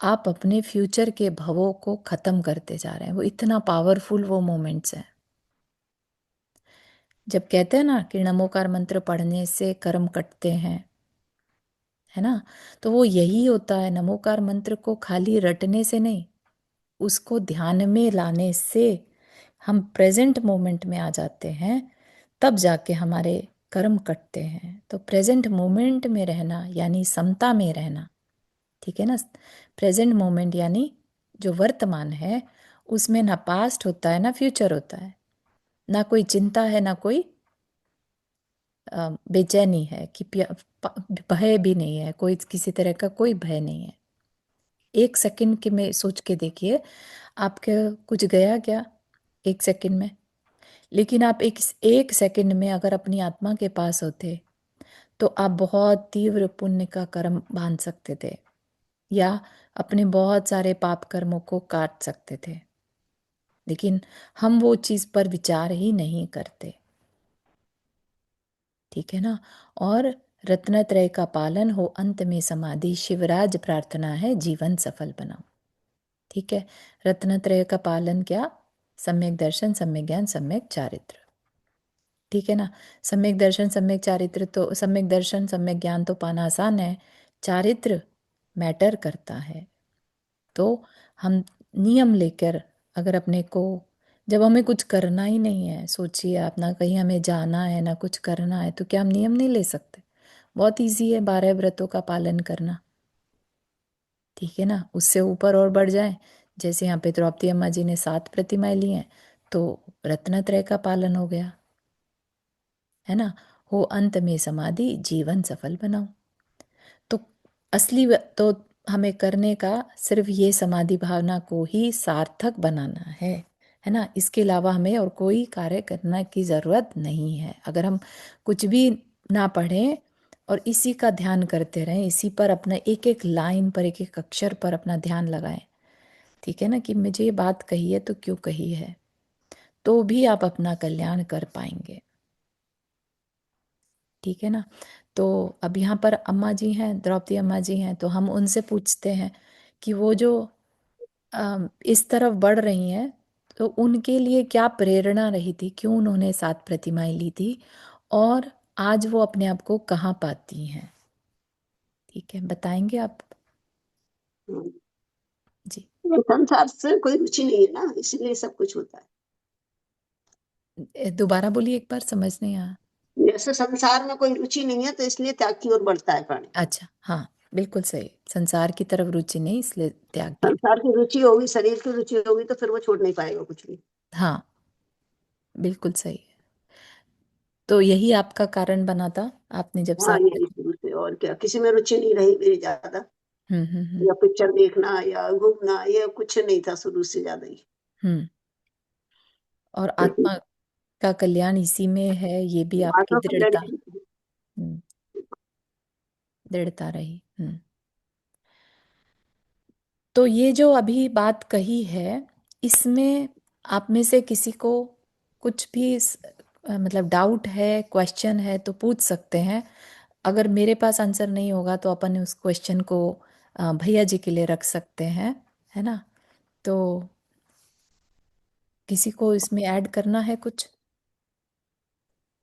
आप अपने फ्यूचर के भवों को खत्म करते जा रहे हैं। वो इतना पावरफुल वो मोमेंट्स हैं। जब कहते हैं ना कि नमोकार मंत्र पढ़ने से कर्म कटते हैं, है ना, तो वो यही होता है। नमोकार मंत्र को खाली रटने से नहीं, उसको ध्यान में लाने से हम प्रेजेंट मोमेंट में आ जाते हैं, तब जाके हमारे कर्म कटते हैं। तो प्रेजेंट मोमेंट में रहना यानी समता में रहना, ठीक है ना। प्रेजेंट मोमेंट यानी जो वर्तमान है, उसमें ना पास्ट होता है ना फ्यूचर होता है, ना कोई चिंता है ना कोई बेचैनी है कि भय भी नहीं है, कोई किसी तरह का कोई भय नहीं है। एक सेकंड के में सोच के देखिए, आपके कुछ गया क्या एक सेकंड में? लेकिन आप एक सेकंड में अगर अपनी आत्मा के पास होते, तो आप बहुत तीव्र पुण्य का कर्म बांध सकते थे, या अपने बहुत सारे पाप कर्मों को काट सकते थे। लेकिन हम वो चीज पर विचार ही नहीं करते, ठीक है ना। और रत्नत्रय का पालन हो अंत में समाधि, शिवराज प्रार्थना है जीवन सफल बनाओ, ठीक है। रत्नत्रय का पालन क्या? सम्यक दर्शन, सम्यक ज्ञान, सम्यक चारित्र, ठीक है ना। सम्यक दर्शन सम्यक चारित्र, तो सम्यक दर्शन सम्यक ज्ञान तो पाना आसान है, चारित्र मैटर करता है। तो हम नियम लेकर, अगर अपने को, जब हमें कुछ करना ही नहीं है, सोचिए आप, ना कहीं हमें जाना है ना कुछ करना है, तो क्या हम नियम नहीं ले सकते? बहुत इजी है 12 व्रतों का पालन करना, ठीक है ना। उससे ऊपर और बढ़ जाए, जैसे यहाँ पे द्रौपदी अम्मा जी ने 7 प्रतिमाएं ली हैं, तो रत्नत्रय का पालन हो गया, है ना। हो अंत में समाधि, जीवन सफल बनाओ। तो तो हमें करने का सिर्फ ये समाधि भावना को ही सार्थक बनाना है ना। इसके अलावा हमें और कोई कार्य करने की जरूरत नहीं है। अगर हम कुछ भी ना पढ़ें और इसी का ध्यान करते रहें, इसी पर अपना एक एक लाइन पर, एक एक अक्षर पर अपना ध्यान लगाएं, ठीक है ना, कि मुझे ये बात कही है तो क्यों कही है, तो भी आप अपना कल्याण कर पाएंगे, ठीक है ना। तो अब यहाँ पर अम्मा जी हैं, द्रौपदी अम्मा जी हैं, तो हम उनसे पूछते हैं कि वो जो इस तरफ बढ़ रही हैं, तो उनके लिए क्या प्रेरणा रही थी, क्यों उन्होंने 7 प्रतिमाएं ली थी, और आज वो अपने आप को कहाँ पाती हैं, ठीक है, बताएंगे आप? हम्म। जी। ये संसार से कोई रुचि नहीं है ना, इसलिए सब कुछ होता है। दोबारा बोलिए एक बार, समझ नहीं आया। जैसे संसार में कोई रुचि नहीं है तो इसलिए त्याग की ओर बढ़ता है प्राणी। अच्छा, हाँ, बिल्कुल सही। संसार की तरफ रुचि नहीं, इसलिए त्याग की। संसार की रुचि होगी, शरीर की रुचि होगी, तो फिर वो छोड़ नहीं पाएगा कुछ भी। हाँ, बिल्कुल सही है। तो यही आपका कारण बना था, आपने जब हाँ, साथ यही शुरू से, और क्या, किसी में रुचि नहीं रही मेरी ज्यादा। हम्म। या पिक्चर देखना या घूमना, ये कुछ नहीं था शुरू से ज्यादा ही। हम्म। और आत्मा का कल्याण इसी में है, ये भी आपकी आत्मा कल्याण दृढ़ता। की- हम्म, दृढ़ता रही। तो ये जो अभी बात कही है, इसमें आप में से किसी को कुछ भी मतलब डाउट है, क्वेश्चन है, तो पूछ सकते हैं। अगर मेरे पास आंसर नहीं होगा, तो अपन उस क्वेश्चन को भैया जी के लिए रख सकते हैं, है ना। तो किसी को इसमें ऐड करना है कुछ?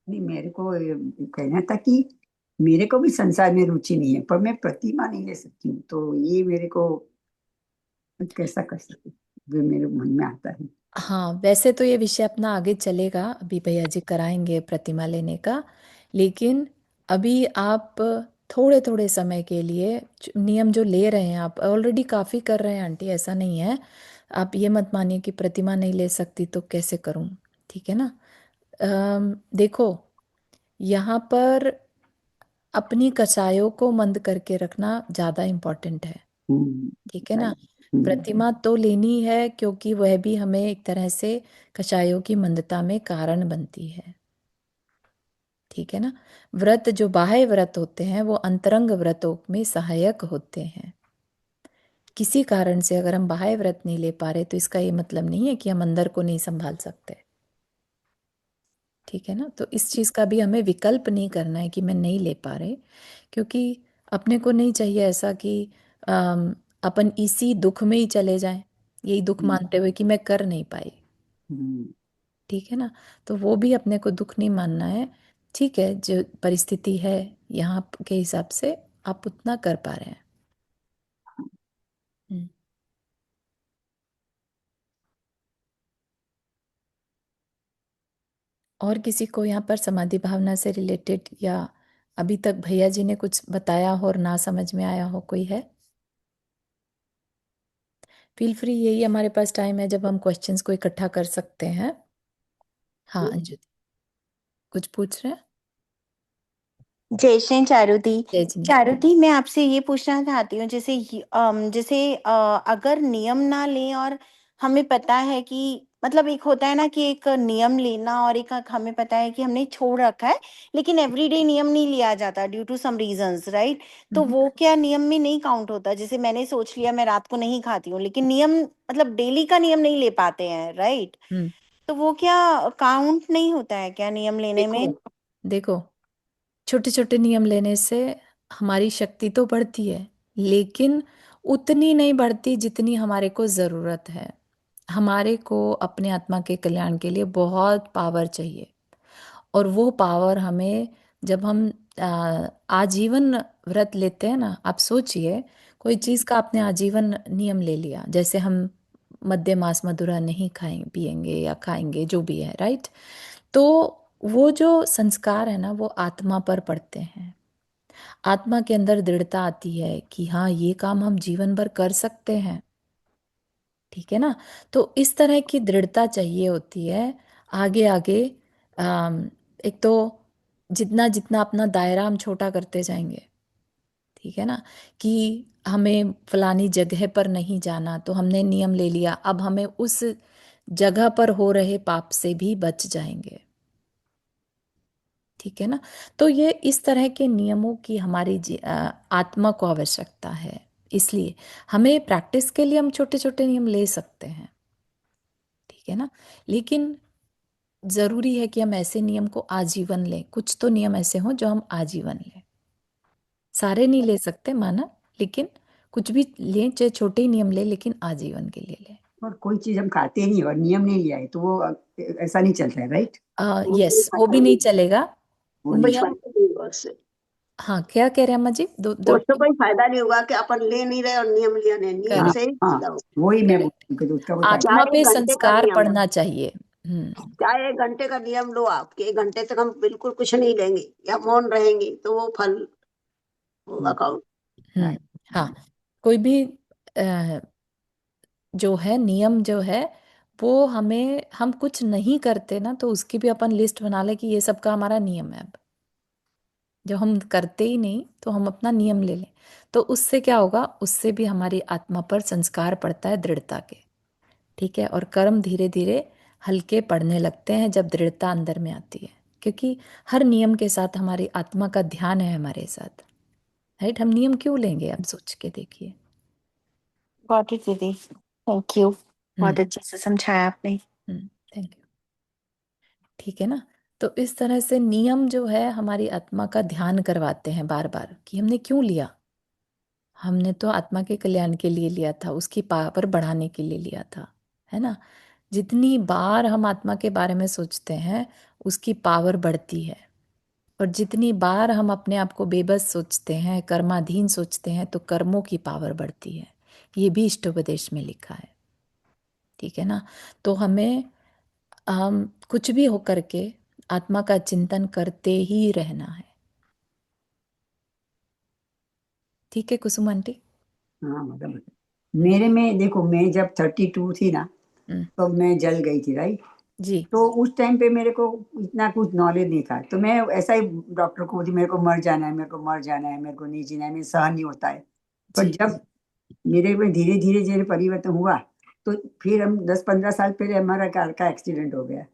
नहीं, मेरे को ये कहना था कि मेरे को भी संसार में रुचि नहीं है, पर मैं प्रतिमा नहीं ले सकती हूँ, तो ये मेरे को कैसा कर सकती, जो मेरे मन में आता है। हाँ, वैसे तो ये विषय अपना आगे चलेगा, अभी भैया जी कराएंगे प्रतिमा लेने का। लेकिन अभी आप थोड़े थोड़े समय के लिए नियम जो ले रहे हैं, आप ऑलरेडी काफ़ी कर रहे हैं आंटी, ऐसा नहीं है। आप ये मत मानिए कि प्रतिमा नहीं ले सकती तो कैसे करूं, ठीक है ना। देखो, यहाँ पर अपनी कसायों को मंद करके रखना ज़्यादा इम्पोर्टेंट है, हम्म। ठीक है ना। हम्म। प्रतिमा तो लेनी है, क्योंकि वह भी हमें एक तरह से कषायों की मंदता में कारण बनती है, ठीक है ना। व्रत जो बाह्य व्रत होते हैं, वो अंतरंग व्रतों में सहायक होते हैं। किसी कारण से अगर हम बाह्य व्रत नहीं ले पा रहे, तो इसका ये मतलब नहीं है कि हम अंदर को नहीं संभाल सकते, ठीक है ना। तो इस चीज़ का भी हमें विकल्प नहीं करना है कि मैं नहीं ले पा रहे, क्योंकि अपने को नहीं चाहिए ऐसा कि अम, अपन इसी दुख में ही चले जाएं, यही दुख हम्म। मानते हुए कि मैं कर नहीं पाई, हम्म। ठीक है ना। तो वो भी अपने को दुख नहीं मानना है, ठीक है, जो परिस्थिति है यहाँ के हिसाब से आप उतना कर पा रहे हैं। हम्म। और किसी को यहाँ पर समाधि भावना से रिलेटेड, या अभी तक भैया जी ने कुछ बताया हो और ना समझ में आया हो, कोई है? फील फ्री, यही हमारे पास टाइम है जब हम क्वेश्चंस को इकट्ठा कर सकते हैं। हाँ अंजू, कुछ पूछ रहे हैं? जय श्री चारुदी। जय जी। चारुदी, मैं आपसे ये पूछना चाहती हूँ, जैसे अगर नियम ना लें और हमें पता है कि मतलब एक होता है ना कि एक नियम लेना, और एक हमें पता है कि हमने छोड़ रखा है, लेकिन एवरीडे नियम नहीं लिया जाता due to some reasons, right? तो हम्म। वो क्या नियम में नहीं काउंट होता? जैसे मैंने सोच लिया मैं रात को नहीं खाती हूँ, लेकिन नियम मतलब डेली का नियम नहीं ले पाते हैं, राइट? हम्म। तो वो क्या काउंट नहीं होता है क्या नियम लेने देखो, में? देखो, छोटे छोटे नियम लेने से हमारी शक्ति तो बढ़ती है, लेकिन उतनी नहीं बढ़ती जितनी हमारे को जरूरत है। हमारे को अपने आत्मा के कल्याण के लिए बहुत पावर चाहिए, और वो पावर हमें, जब हम आजीवन व्रत लेते हैं ना, आप सोचिए, कोई चीज़ का आपने आजीवन नियम ले लिया, जैसे हम मद्य मांस मदिरा नहीं खाएंगे पिएंगे या खाएंगे, जो भी है, राइट? तो वो जो संस्कार है ना, वो आत्मा पर पड़ते हैं। आत्मा के अंदर दृढ़ता आती है कि हाँ, ये काम हम जीवन भर कर सकते हैं। ठीक है ना? तो इस तरह की दृढ़ता चाहिए होती है। आगे आगे, अम, एक तो जितना जितना अपना दायरा हम छोटा करते जाएंगे, ठीक है ना, कि हमें फलानी जगह पर नहीं जाना, तो हमने नियम ले लिया, अब हमें उस जगह पर हो रहे पाप से भी बच जाएंगे। ठीक है ना? तो ये इस तरह के नियमों की हमारी आत्मा को आवश्यकता है। इसलिए हमें प्रैक्टिस के लिए हम छोटे छोटे नियम ले सकते हैं, ठीक है ना, लेकिन जरूरी है कि हम ऐसे नियम को आजीवन लें। कुछ तो नियम ऐसे हों जो हम आजीवन लें, सारे नहीं ले सकते माना, लेकिन कुछ भी लें, चाहे छोटे ही नियम लें, लेकिन आजीवन के लिए लें। और कोई चीज हम खाते नहीं और नियम नहीं लिया है तो वो ऐसा नहीं चलता है, राइट? वो तो यस, वो पता भी नहीं नहीं, चलेगा। वो कोई नहीं भैया, चलता। फायदा नहीं होगा उससे। हाँ, क्या कह रहे हैं अम्मा जी? दो दो। उससे कोई फायदा नहीं होगा कि अपन ले नहीं रहे और नियम लिया नहीं, नियम हाँ करेक्ट, से ही हाँ, फायदा होगा। वही मैं बोल करेक्ट। रही हूँ कि उसका कोई फायदा। आत्मा चाहे पे एक घंटे का संस्कार नियम, पड़ना चाहिए। हम्म। चाहे 1 घंटे का नियम लो आप कि 1 घंटे तक हम बिल्कुल कुछ नहीं लेंगे या मौन रहेंगे, तो वो फल होगा हम्म, काउंट। हम्म। right, हाँ, कोई भी अ, जो है नियम जो है, वो हमें, हम कुछ नहीं करते ना, तो उसकी भी अपन लिस्ट बना ले कि ये सब का हमारा नियम है। अब जब हम करते ही नहीं, तो हम अपना नियम ले लें, तो उससे क्या होगा? उससे भी हमारी आत्मा पर संस्कार पड़ता है दृढ़ता के। ठीक है, और कर्म धीरे धीरे हल्के पड़ने लगते हैं जब दृढ़ता अंदर में आती है, क्योंकि हर नियम के साथ हमारी आत्मा का ध्यान है हमारे साथ, राइट? हम नियम क्यों लेंगे? अब सोच के देखिए। गॉट इट दीदी, थैंक यू। हम्म। बहुत अच्छे से समझाया आपने। Thank you. ठीक है ना? तो इस तरह से नियम जो है हमारी आत्मा का ध्यान करवाते हैं बार बार, कि हमने क्यों लिया। हमने तो आत्मा के कल्याण के लिए लिया था, उसकी पावर बढ़ाने के लिए लिया था, है ना? जितनी बार हम आत्मा के बारे में सोचते हैं, उसकी पावर बढ़ती है। और जितनी बार हम अपने आप को बेबस सोचते हैं, कर्माधीन सोचते हैं, तो कर्मों की पावर बढ़ती है। ये भी इष्टोपदेश में लिखा है। ठीक है ना? तो हमें कुछ भी हो करके आत्मा का चिंतन करते ही रहना है। ठीक है कुसुम आंटी? हाँ मतलब मेरे में देखो, मैं जब 32 थी ना, हम्म। तो मैं जल गई थी, राइट? जी। तो उस टाइम पे मेरे को इतना कुछ नॉलेज नहीं था, तो मैं ऐसा ही डॉक्टर को बोलती मेरे को मर जाना है, मेरे को मर जाना है, मेरे को नहीं जीना है, मेरे सहन नहीं होता है। पर जी। जब मेरे में धीरे धीरे धीरे परिवर्तन हुआ, तो फिर हम 10-15 साल पहले हमारा कार का एक्सीडेंट हो गया।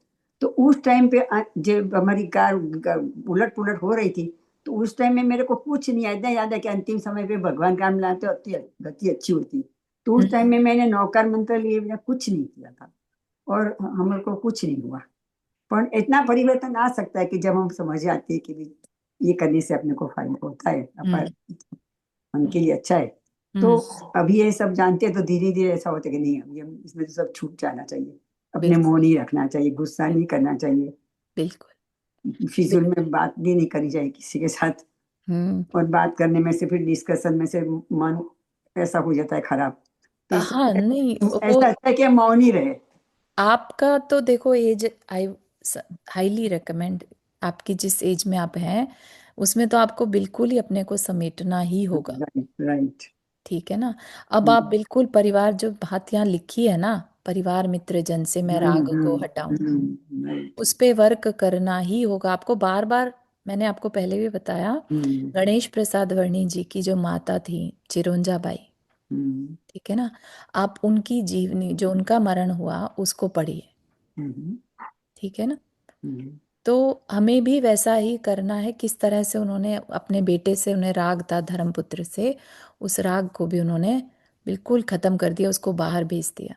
तो उस टाइम पे जब हमारी कार उलट पुलट हो रही थी, तो उस टाइम में मेरे को कुछ नहीं याद, याद है कि अंतिम समय पे भगवान का नाम लाते होती गति अच्छी होती। तो उस टाइम हम्म। में मैंने नौकार मंत्र लिए बिना कुछ नहीं किया था, और हमारे को कुछ नहीं हुआ। पर इतना परिवर्तन आ सकता है कि जब हम समझ आते हैं कि भी ये करने से अपने को फायदा होता है, हम्म। मन के लिए अच्छा है। तो हम्म। अभी ये सब जानते हैं, तो धीरे धीरे ऐसा होता है कि नहीं, अभी हम इसमें तो सब छूट जाना चाहिए, अपने बिल्कुल। मुंह नहीं रखना चाहिए, गुस्सा नहीं करना चाहिए, बिल्कुल। फिजूल बिल्कुल। में बात भी नहीं करनी चाहिए किसी के साथ। हम्म। और बात करने में से फिर डिस्कशन में से मन ऐसा हो जाता है खराब। तो हाँ, नहीं, वो ऐसा अच्छा है कि हम मौन ही रहे। आपका तो देखो एज, आई हाईली रिकमेंड, आपकी जिस एज में आप हैं उसमें तो आपको बिल्कुल ही अपने को समेटना ही होगा। Right right. ठीक है ना। अब आप बिल्कुल परिवार, जो बात यहाँ लिखी है ना, परिवार मित्र जन से मैं राग को हटाऊं, राइट। उस पे वर्क करना ही होगा आपको बार बार। मैंने आपको पहले भी बताया, गणेश प्रसाद वर्णी जी की जो माता थी चिरोंजा बाई, ठीक है ना, आप उनकी जीवनी, जो उनका मरण हुआ उसको पढ़िए, ठीक है ना। तो हमें भी वैसा ही करना है, किस तरह से उन्होंने अपने बेटे से, उन्हें राग था धर्मपुत्र से, उस राग को भी उन्होंने बिल्कुल खत्म कर दिया, उसको बाहर भेज दिया,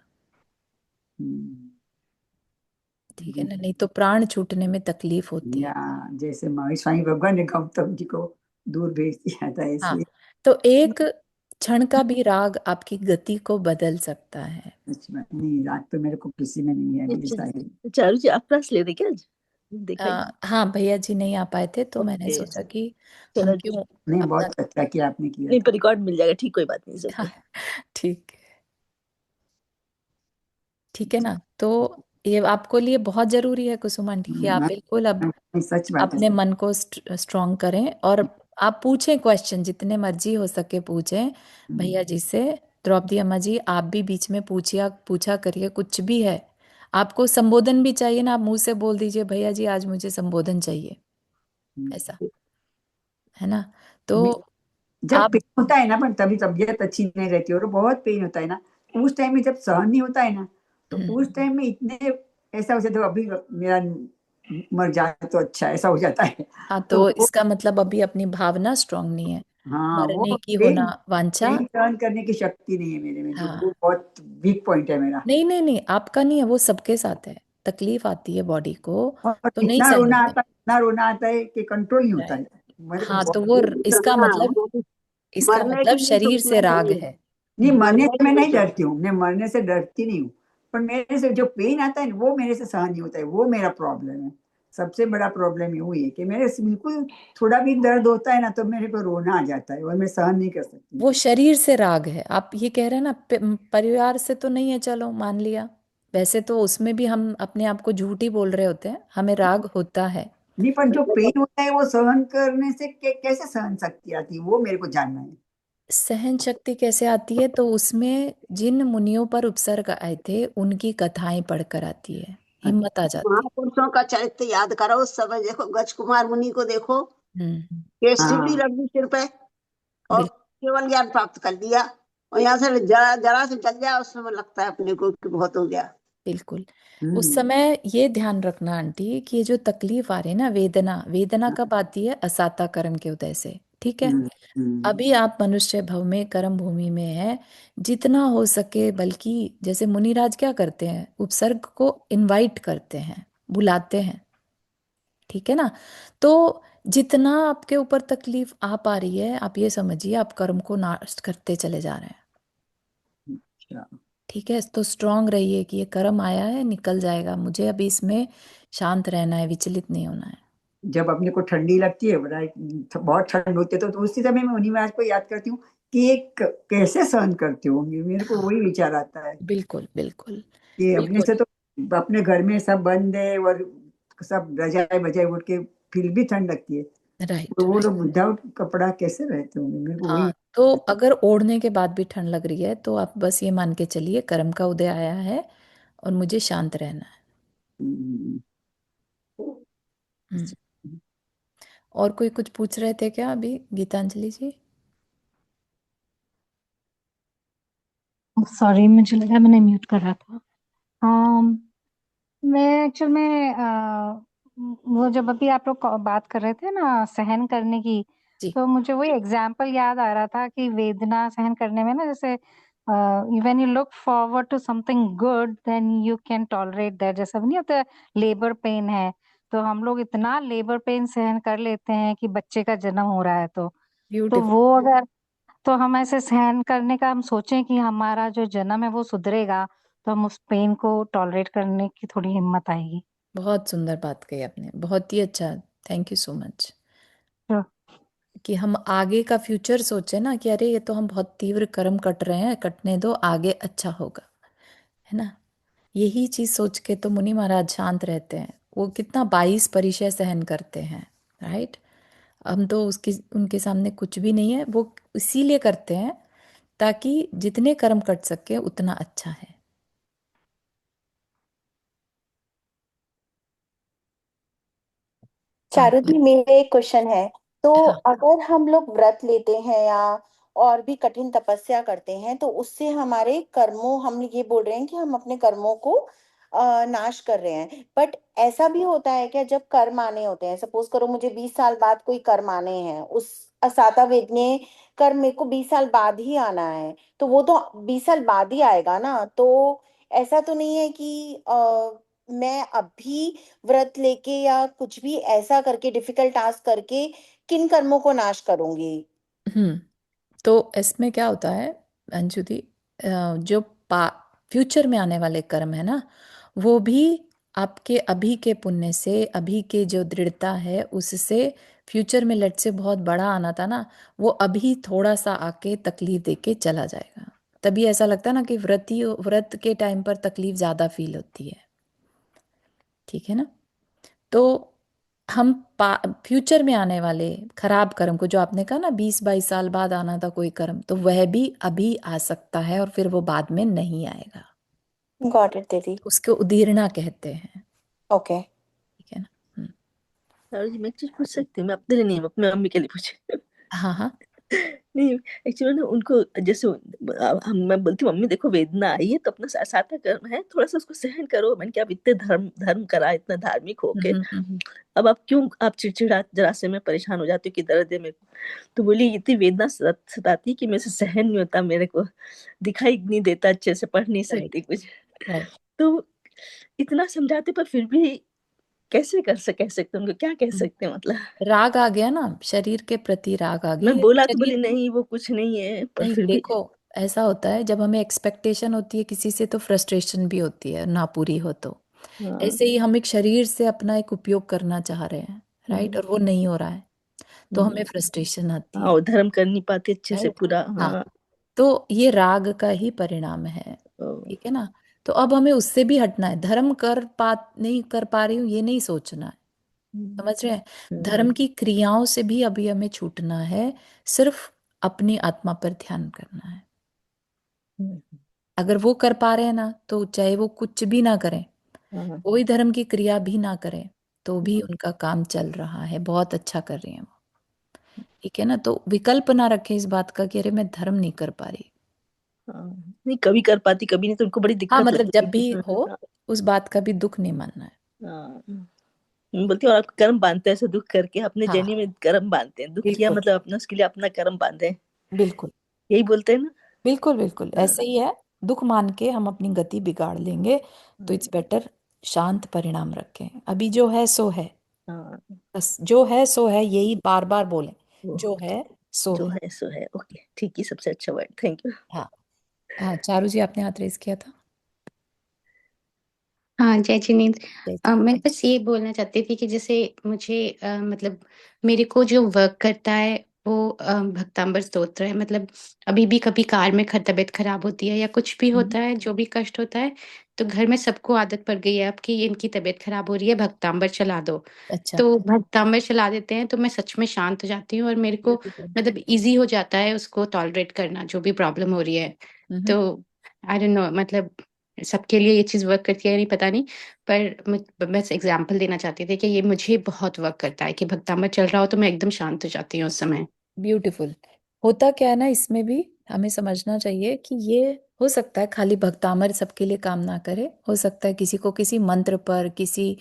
ठीक है ना, नहीं तो प्राण छूटने में तकलीफ होती है। या जैसे स्वामी भगवान ने गौतम जी को दूर भेज दिया था, हाँ, ऐसे। तो एक क्षण का भी राग आपकी गति को बदल सकता है। अच्छा, नहीं रात तो मेरे को किसी में नहीं है अभी, अच्छा शायद। चारू जी, आप क्लास ले रहे क्या आज? देखा ही हाँ, भैया जी नहीं आ पाए थे तो मैंने ओके, सोचा कि हम चलो क्यों नहीं, अपना। बहुत अच्छा किया आपने किया नहीं, था। पर रिकॉर्ड मिल जाएगा, ठीक, कोई बात नहीं, इट्स हाँ, ओके। ठीक है, ठीक है ना। तो ये आपको लिए बहुत जरूरी है कुसुम आंटी कि आप हाँ, बिल्कुल अब सच बात है अपने सर। मन को स्ट्रांग करें, और आप पूछें क्वेश्चन जितने मर्जी हो सके पूछें भैया जी से। द्रौपदी अम्मा जी, आप भी बीच में पूछिया पूछा करिए, कुछ भी है। आपको संबोधन भी चाहिए ना, आप मुंह से बोल दीजिए भैया जी आज मुझे संबोधन चाहिए, ऐसा, है ना। तो जब आप, पेन होता है ना, पर तभी तबीयत अच्छी नहीं रहती, और बहुत पेन होता है ना, उस टाइम में जब सहन नहीं होता है ना, तो उस टाइम में इतने ऐसा हो जाता है, अभी मेरा मर जाए तो अच्छा, ऐसा हो जाता है। हाँ, तो तो वो, इसका मतलब अभी अपनी भावना स्ट्रांग नहीं है, हाँ, वो मरने की होना पेन वांछा। पेन सहन करने की शक्ति नहीं है मेरे में, जो वो हाँ, बहुत वीक पॉइंट है मेरा। नहीं नहीं नहीं, आपका नहीं है, वो सबके साथ है, तकलीफ आती है बॉडी को और तो नहीं सहन होता। इतना रोना आता है कि कंट्रोल नहीं होता राइट। है मेरे को हाँ, तो बहुत। वो इसका हाँ, मतलब, इसका मरने मतलब की नहीं शरीर से सोचना राग चाहिए, है। नहीं, मरने मरने से की मैं नहीं नहीं सोचना। डरती हूँ, मैं मरने से डरती नहीं हूँ, पर मेरे से जो पेन आता है ना, वो मेरे से सहन नहीं होता है, वो मेरा प्रॉब्लम है। सबसे बड़ा प्रॉब्लम यही है कि मेरे से बिल्कुल थोड़ा भी दर्द होता है ना, तो मेरे को रोना आ जाता है, और मैं सहन नहीं कर सकती। वो शरीर से राग है, आप ये कह रहे हैं ना, परिवार से तो नहीं है, चलो मान लिया। वैसे तो उसमें भी हम अपने आप को झूठ ही बोल रहे होते हैं, हमें राग होता है। नहीं, पर जो पेन होता है वो सहन करने से कैसे सहन शक्ति आती है, वो मेरे को जानना है। सहन शक्ति कैसे आती है, तो उसमें जिन मुनियों पर उपसर्ग आए थे उनकी कथाएं पढ़कर आती है, हिम्मत आ जाती महापुरुषों का चरित्र याद करो, उस समय देखो गज कुमार मुनि को देखो, है। के सिवड़ी हाँ, रख दी सिर पे और बिल्कुल, केवल ज्ञान प्राप्त कर लिया, और यहाँ से जरा जरा से चल जाए, उस समय लगता है अपने को कि बहुत हो गया। बिल्कुल। उस हम्म, समय ये ध्यान रखना आंटी कि ये जो तकलीफ आ रही है ना, वेदना, वेदना कब आती है, असाता कर्म के उदय से, ठीक है। हम्म, हम्म, अभी आप मनुष्य भव में, कर्म भूमि में है, जितना हो सके, बल्कि जैसे मुनिराज क्या करते हैं, उपसर्ग को इनवाइट करते हैं, बुलाते हैं, ठीक है ना। तो जितना आपके ऊपर तकलीफ आ पा रही है, आप ये समझिए आप कर्म को नाश करते चले जा रहे हैं, अच्छा। ठीक है। तो स्ट्रांग रहिए कि ये कर्म आया है, निकल जाएगा, मुझे अभी इसमें शांत रहना है, विचलित नहीं होना है। जब अपने को ठंडी लगती है, बहुत ठंड होती है, तो उसी समय मैं उन्हीं महाराज को याद करती हूँ कि ये कैसे सहन करते होंगे, मेरे को वही विचार आता है बिल्कुल बिल्कुल कि अपने बिल्कुल। से तो, अपने घर में सब बंद है, और सब रजाए बजाए उठ के, फिर भी ठंड लगती है, राइट तो वो राइट। लोग विदाउट कपड़ा कैसे रहते होंगे, मेरे को वही। हाँ, तो अगर ओढ़ने के बाद भी ठंड लग रही है तो आप बस ये मान के चलिए कर्म का उदय आया है और मुझे शांत रहना है। हम्म, हम्म। और कोई कुछ पूछ रहे थे क्या अभी, गीतांजलि जी? सॉरी, मुझे लगा मैंने म्यूट कर रहा था। मैं एक्चुअल में वो जब अभी आप लोग बात कर रहे थे ना सहन करने की, जी, तो मुझे वही एग्जाम्पल याद आ रहा था कि वेदना सहन करने में ना, जैसे when you look forward to something good then you can tolerate that. जैसा नहीं होता, लेबर पेन है तो हम लोग इतना लेबर पेन सहन कर लेते हैं कि बच्चे का जन्म हो रहा है तो ब्यूटीफुल। वो अगर, तो हम ऐसे सहन करने का हम सोचें कि हमारा जो जन्म है वो सुधरेगा, तो हम उस पेन को टॉलरेट करने की थोड़ी हिम्मत आएगी। बहुत सुंदर बात कही आपने, बहुत ही अच्छा, थैंक यू सो मच। तो कि हम आगे का फ्यूचर सोचे ना, कि अरे ये तो हम बहुत तीव्र कर्म कट रहे हैं, कटने दो, आगे अच्छा होगा, है ना। यही चीज सोच के तो मुनि महाराज शांत रहते हैं, वो कितना 22% सहन करते हैं, राइट। हम तो उसके उनके सामने कुछ भी नहीं है। वो इसीलिए करते हैं ताकि जितने कर्म कट सके उतना अच्छा है। चारू आप जी, मेरा एक क्वेश्चन है। तो हाँ। अगर हम लोग व्रत लेते हैं या और भी कठिन तपस्या करते हैं तो उससे हमारे कर्मों, हम ये बोल रहे हैं कि हम अपने कर्मों को नाश कर रहे हैं, बट ऐसा भी होता है क्या जब कर्म आने होते हैं, सपोज करो मुझे 20 साल बाद कोई कर्म आने हैं, उस असाता वेदने कर्म मेरे को 20 साल बाद ही आना है, तो वो तो 20 साल बाद ही आएगा ना? तो ऐसा तो नहीं है कि मैं अभी व्रत लेके या कुछ भी ऐसा करके डिफिकल्ट टास्क करके किन कर्मों को नाश करूंगी? हम्म। तो इसमें क्या होता है अंजू दी, जो पा फ्यूचर में आने वाले कर्म है ना, वो भी आपके अभी के पुण्य से, अभी के जो दृढ़ता है उससे, फ्यूचर में लेट से बहुत बड़ा आना था ना, वो अभी थोड़ा सा आके तकलीफ देके चला जाएगा। तभी ऐसा लगता है ना कि व्रत के टाइम पर तकलीफ ज्यादा फील होती है, ठीक है ना। तो हम फ्यूचर में आने वाले खराब कर्म को, जो आपने कहा ना 20-22 साल बाद आना था कोई कर्म, तो वह भी अभी आ सकता है और फिर वो बाद में नहीं आएगा। गॉट इट दीदी। तो उसको उदीरना कहते हैं, ओके। ठीक है ना। चारू जी, मैं एक चीज पूछ सकती हूँ? मैं अपने लिए नहीं, मैं अपनी मम्मी के लिए पूछे। हाँ हाँ। नहीं, एक्चुअली ना उनको जैसे मैं बोलती हूँ, मम्मी देखो वेदना आई है तो अपना साथा कर्म है, थोड़ा सा उसको सहन करो। मैंने कहा, अब इतने धर्म धर्म करा, इतना धार्मिक होके अब आप क्यों, आप चिड़चिड़ा जरा से मैं परेशान हो जाती हूँ कि दर्द है मेरे को। तो बोली, इतनी वेदना सताती है कि मेरे से सहन नहीं होता, मेरे को दिखाई नहीं देता, अच्छे से पढ़ नहीं राइट सकती कुछ। राइट। तो इतना समझाते पर फिर भी कैसे कह सकते हैं उनको, क्या कह सकते हैं मतलब? राग आ गया ना, शरीर के प्रति राग आ गया। मैं ये बोला तो बोली शरीर, नहीं वो कुछ नहीं है, पर नहीं फिर भी। देखो, ऐसा होता है जब हमें एक्सपेक्टेशन होती है किसी से तो फ्रस्ट्रेशन भी होती है ना पूरी हो तो। हाँ। ऐसे ही हम एक शरीर से अपना एक उपयोग करना चाह रहे हैं, राइट, हम्म, और वो नहीं हो रहा है, तो हम्म, हमें फ्रस्ट्रेशन आती हाँ, है, वो धर्म कर नहीं पाते अच्छे से राइट। पूरा। हाँ, हाँ। तो ये राग का ही परिणाम है, ओ, ठीक है ना। तो अब हमें उससे भी हटना है। धर्म नहीं कर पा रही हूँ ये नहीं सोचना है, हम्म, समझ रहे हैं। हम्म, धर्म की क्रियाओं से भी अभी हमें छूटना है, सिर्फ अपनी आत्मा पर ध्यान करना है। हम्म, अगर वो कर पा रहे हैं ना, तो चाहे वो कुछ भी ना करें, हाँ, कोई धर्म की क्रिया भी ना करें, तो भी उनका काम चल रहा है, बहुत अच्छा कर रही हैं वो, ठीक है ना। तो विकल्प ना रखें इस बात का कि अरे मैं धर्म नहीं कर पा रही। हाँ। नहीं, कभी कर पाती कभी नहीं, तो उनको बड़ी हाँ, दिक्कत मतलब होती जब है भी कि हो, हाँ, उस बात का भी दुख नहीं मानना है। हाँ। मैं बोलती हूँ, और आप कर्म बांधते हैं ऐसे दुख करके, अपने हाँ, जर्नी में कर्म बांधते हैं, दुख किया बिल्कुल मतलब अपने उसके लिए अपना कर्म बांधे हैं। बिल्कुल यही बोलते हैं ना? बिल्कुल बिल्कुल हाँ, ऐसे ही है। दुख मान के हम अपनी गति बिगाड़ लेंगे, तो इट्स बेटर शांत परिणाम रखें। अभी जो है सो है, हाँ, बस जो है सो है, यही बार बार बोलें, वो जो है सो जो है। है सो है। ओके, ठीक ही सबसे अच्छा वर्ड, थैंक यू। हाँ हाँ, चारू जी आपने हाथ रेस किया था। हाँ, जय जिनेंद्र। जय मैं बस ये बोलना चाहती थी कि जैसे मुझे मतलब मेरे को जो वर्क करता है वो भक्तांबर स्तोत्र है। मतलब अभी भी कभी कार में तबीयत खराब होती है या कुछ भी होता है, जो भी कष्ट होता है, तो घर में सबको आदत पड़ गई है अब कि इनकी तबीयत खराब हो रही है, भक्तांबर चला दो। अच्छा। तो भक्तांबर चला देते हैं तो मैं सच में शांत हो जाती हूँ और मेरे को ब्यूटीफुल। मतलब ईज़ी हो जाता है उसको टॉलरेट करना, जो भी प्रॉब्लम हो रही है। हम्म। तो आई डोंट नो, मतलब सबके लिए ये चीज़ वर्क करती है या नहीं पता नहीं, पर मैं बस एग्ज़ाम्पल देना चाहती थी कि ये मुझे बहुत वर्क करता है कि भक्तामृत चल रहा हो तो मैं एकदम शांत हो जाती हूँ उस समय। ब्यूटीफुल। होता क्या है ना, इसमें भी हमें समझना चाहिए कि ये हो सकता है खाली भक्तामर सबके लिए काम ना करे, हो सकता है किसी को किसी मंत्र पर, किसी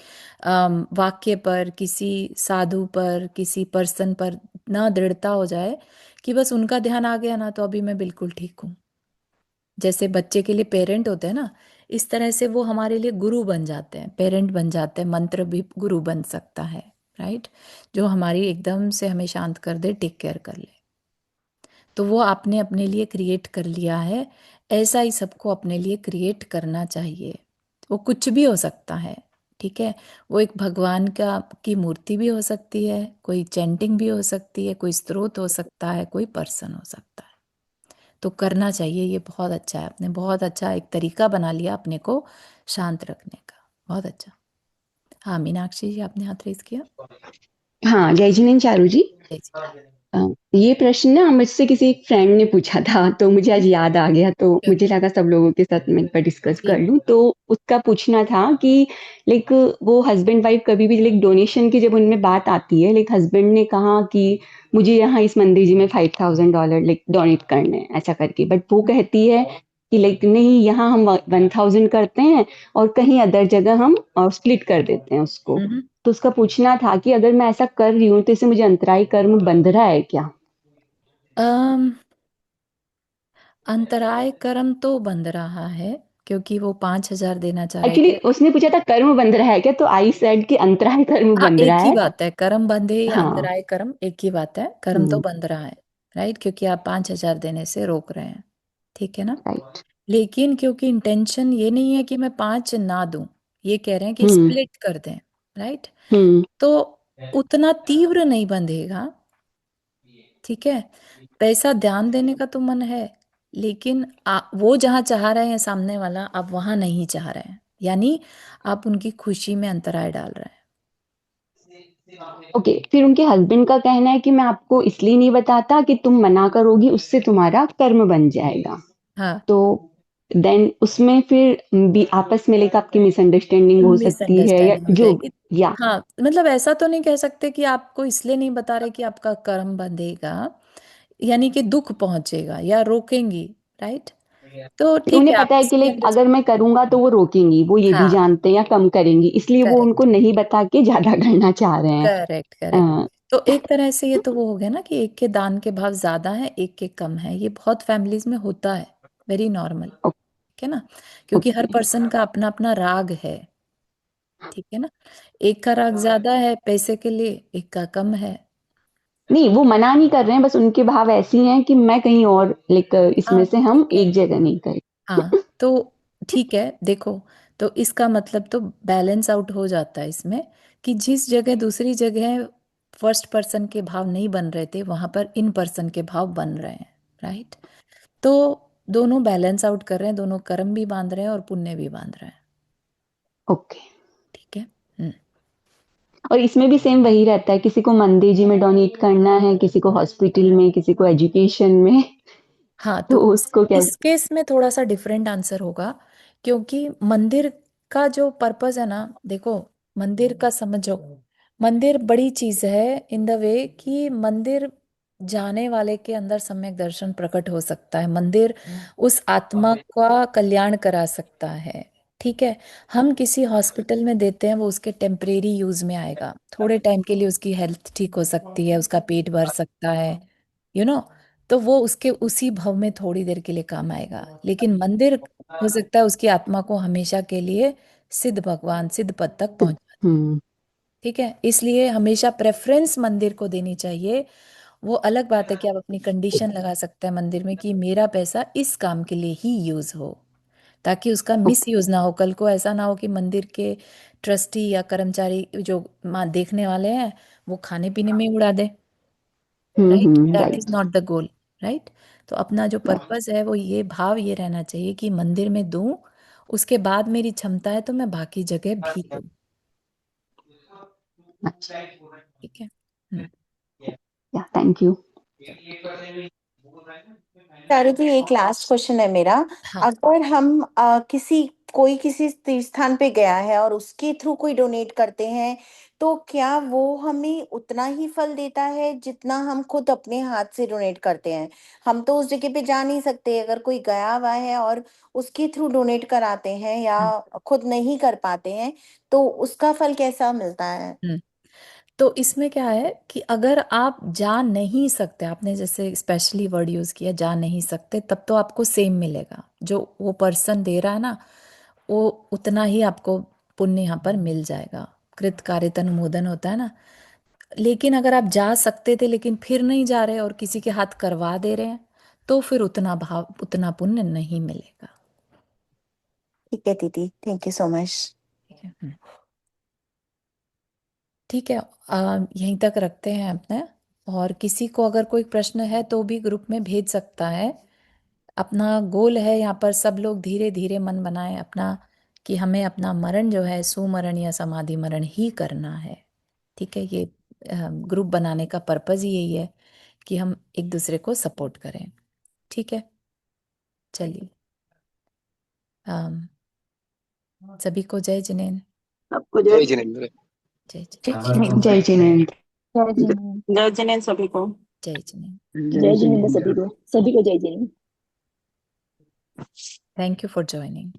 वाक्य पर, किसी साधु पर, किसी पर्सन पर ना दृढ़ता हो जाए कि बस उनका ध्यान आ गया ना, तो अभी मैं बिल्कुल ठीक हूँ। जैसे बच्चे के लिए पेरेंट होते हैं ना, इस तरह से वो हमारे लिए गुरु बन जाते हैं, पेरेंट बन जाते हैं, मंत्र भी गुरु बन सकता है, राइट। जो हमारी एकदम से हमें शांत कर दे, टेक केयर कर ले। तो वो आपने अपने लिए क्रिएट कर लिया है, ऐसा ही सबको अपने लिए क्रिएट करना चाहिए। वो कुछ भी हो सकता है, ठीक है। वो एक भगवान का की मूर्ति भी हो सकती है, कोई चैंटिंग भी हो सकती है, कोई स्त्रोत हो सकता है, कोई पर्सन हो सकता है। तो करना चाहिए, ये बहुत अच्छा है। आपने बहुत अच्छा एक तरीका बना लिया अपने को शांत रखने का, बहुत अच्छा। हाँ मीनाक्षी जी, आपने हाथ रेज किया। हाँ, जय जिनेन्द्र चारू जी। जय जी। ये प्रश्न ना मुझसे किसी एक फ्रेंड ने पूछा था, तो मुझे आज याद आ गया, तो मुझे लगा सब लोगों के साथ मैं एक बार डिस्कस कर लूं। तो उसका पूछना था कि लाइक वो हस्बैंड वाइफ कभी भी लाइक डोनेशन की जब उनमें बात आती है, लाइक हस्बैंड ने कहा कि मुझे यहाँ इस मंदिर जी में $5,000 लाइक डोनेट करने हैं ऐसा करके, बट वो कहती है कि लाइक नहीं, यहाँ हम 1,000 करते हैं और कहीं अदर जगह हम स्प्लिट कर देते हैं उसको। तो उसका पूछना था कि अगर मैं ऐसा कर रही हूँ तो इससे मुझे अंतरायी कर्म बंध रहा है क्या? अंतराय कर्म तो बंध रहा है, क्योंकि वो 5,000 देना चाह रहे एक्चुअली थे। उसने पूछा था कर्म बंध रहा है क्या, तो आई सेड कि अंतराय कर्म हाँ बंध एक रहा ही है। बात है, कर्म बंधे या हाँ। अंतराय कर्म एक ही बात है। कर्म तो बंध रहा है, राइट, क्योंकि आप 5,000 देने से रोक रहे हैं, ठीक है ना। राइट। लेकिन क्योंकि इंटेंशन ये नहीं है कि मैं 5 ना दूं, ये कह रहे हैं कि हम्म। स्प्लिट कर दें, राइट। हम्म। तो उतना तीव्र नहीं बंधेगा, ठीक है। पैसा ध्यान देने का तो मन है, लेकिन वो जहां चाह रहे हैं सामने वाला, आप वहां नहीं चाह रहे हैं, यानी आप उनकी खुशी में अंतराय डाल रहे हैं। ओके, फिर उनके हस्बैंड का कहना है कि मैं आपको इसलिए नहीं बताता कि तुम मना करोगी उससे तुम्हारा कर्म बन जाएगा। हाँ, तो देन उसमें फिर भी आपस में लेकर आपकी मिसअंडरस्टैंडिंग हो सकती है या मिसअंडरस्टैंडिंग हो जो, जाएगी। या हाँ मतलब ऐसा तो नहीं कह सकते कि आपको इसलिए नहीं बता रहे कि आपका कर्म बंधेगा, यानी कि दुख पहुंचेगा या रोकेंगी, राइट। तो ठीक उन्हें है, आप पता है कि इसकी लाइक अगर मैं करूंगा तो वो रोकेंगी, वो ये भी हाँ, जानते हैं या कम करेंगी, इसलिए वो करेक्ट उनको नहीं बता के ज्यादा करना चाह रहे हैं। Correct correct. तो एक तरह से ये तो वो हो गया ना कि एक के दान के भाव ज्यादा है, एक के कम है। ये बहुत फैमिलीज में होता है, वेरी नॉर्मल, ठीक है ना, क्योंकि हर ओके। पर्सन का अपना अपना राग है, ठीक है ना। एक का राग ज्यादा है पैसे के लिए, एक का कम है। नहीं, वो मना नहीं कर रहे हैं, बस उनके भाव ऐसी हैं कि मैं कहीं और लाइक इसमें हाँ से हम ठीक है, एक जगह नहीं करें। हाँ तो ठीक है, देखो, तो इसका मतलब तो बैलेंस आउट हो जाता है इसमें, कि जिस जगह दूसरी जगह फर्स्ट पर्सन के भाव नहीं बन रहे थे, वहां पर इन पर्सन के भाव बन रहे हैं, राइट। तो दोनों बैलेंस आउट कर रहे हैं, दोनों कर्म भी बांध रहे हैं और पुण्य भी बांध रहे हैं, ओके। ठीक है। हम्म। और इसमें भी सेम वही रहता है, किसी को मंदिर जी में डोनेट करना है, किसी को हॉस्पिटल में, किसी को एजुकेशन में। हाँ तो तो उसको क्या? इस केस में थोड़ा सा डिफरेंट आंसर होगा, क्योंकि मंदिर का जो पर्पस है ना, देखो, मंदिर का समझो, मंदिर बड़ी चीज है इन द वे कि मंदिर जाने वाले के अंदर सम्यक दर्शन प्रकट हो सकता है, मंदिर उस आत्मा का कल्याण करा सकता है, ठीक है। हम किसी हॉस्पिटल में देते हैं, वो उसके टेम्परेरी यूज में आएगा, थोड़े टाइम के लिए उसकी हेल्थ ठीक हो सकती है, उसका पेट भर सकता है, यू नो, तो वो उसके उसी भव में थोड़ी देर के लिए काम आएगा। लेकिन मंदिर हो सकता है उसकी आत्मा को हमेशा के लिए सिद्ध भगवान, सिद्ध पद तक पहुंचा दे, हम्म। ठीक है। इसलिए हमेशा प्रेफरेंस मंदिर को देनी चाहिए। वो अलग बात है कि आप अपनी कंडीशन लगा सकते हैं मंदिर में कि मेरा पैसा इस काम के लिए ही यूज हो, ताकि उसका मिस यूज ना हो। कल को ऐसा ना हो कि मंदिर के ट्रस्टी या कर्मचारी जो देखने वाले हैं, वो खाने पीने में ही उड़ा दे, right. That is right. Not the goal, right. तो अपना जो पर्पस है वो ये भाव ये रहना चाहिए कि मंदिर में दूं, उसके बाद मेरी क्षमता है तो मैं बाकी जगह भी दूं, अच्छा। ठीक है। हम्म। या थैंक यू। चारू जी, एक लास्ट क्वेश्चन है मेरा। हाँ। अगर हम कोई किसी तीर्थ स्थान पे गया है और उसके थ्रू कोई डोनेट करते हैं, तो क्या वो हमें उतना ही फल देता है जितना हम खुद अपने हाथ से डोनेट करते हैं? हम तो उस जगह पे जा नहीं सकते, अगर कोई गया हुआ है और उसके थ्रू डोनेट कराते हैं या हम्म। खुद नहीं कर पाते हैं, तो उसका फल कैसा मिलता है? हम्म। तो इसमें क्या है कि अगर आप जा नहीं सकते, आपने जैसे स्पेशली वर्ड यूज किया जा नहीं सकते, तब तो आपको सेम मिलेगा, जो वो पर्सन दे रहा है ना, वो उतना ही आपको पुण्य यहाँ पर मिल जाएगा। कृत कार्य अनुमोदन होता है ना। लेकिन अगर आप जा सकते थे लेकिन फिर नहीं जा रहे और किसी के हाथ करवा दे रहे हैं, तो फिर उतना भाव उतना पुण्य नहीं मिलेगा, ठीक है दीदी, थैंक यू सो मच। ठीक है। ठीक है, यहीं तक रखते हैं अपने। और किसी को अगर कोई प्रश्न है तो भी ग्रुप में भेज सकता है। अपना गोल है यहाँ पर सब लोग धीरे धीरे मन बनाएं, अपना कि हमें अपना मरण जो है सुमरण या समाधि मरण ही करना है। ठीक है, ये ग्रुप बनाने का पर्पस ही यही है कि हम एक दूसरे को सपोर्ट करें। ठीक है, चलिए सभी को जय जिनेन्द्र। सबको जय जय जिनेन्द्र। जय जय जिनेन्द्र। जय जिनेन्द्र। जय जिनेन्द्र। जय जिनेन्द्र सभी को। जय जिनेन्द्र। जय जय जिनेन्द्र जिनेन्द्र। सभी को जय Jinendra. Thank you for joining.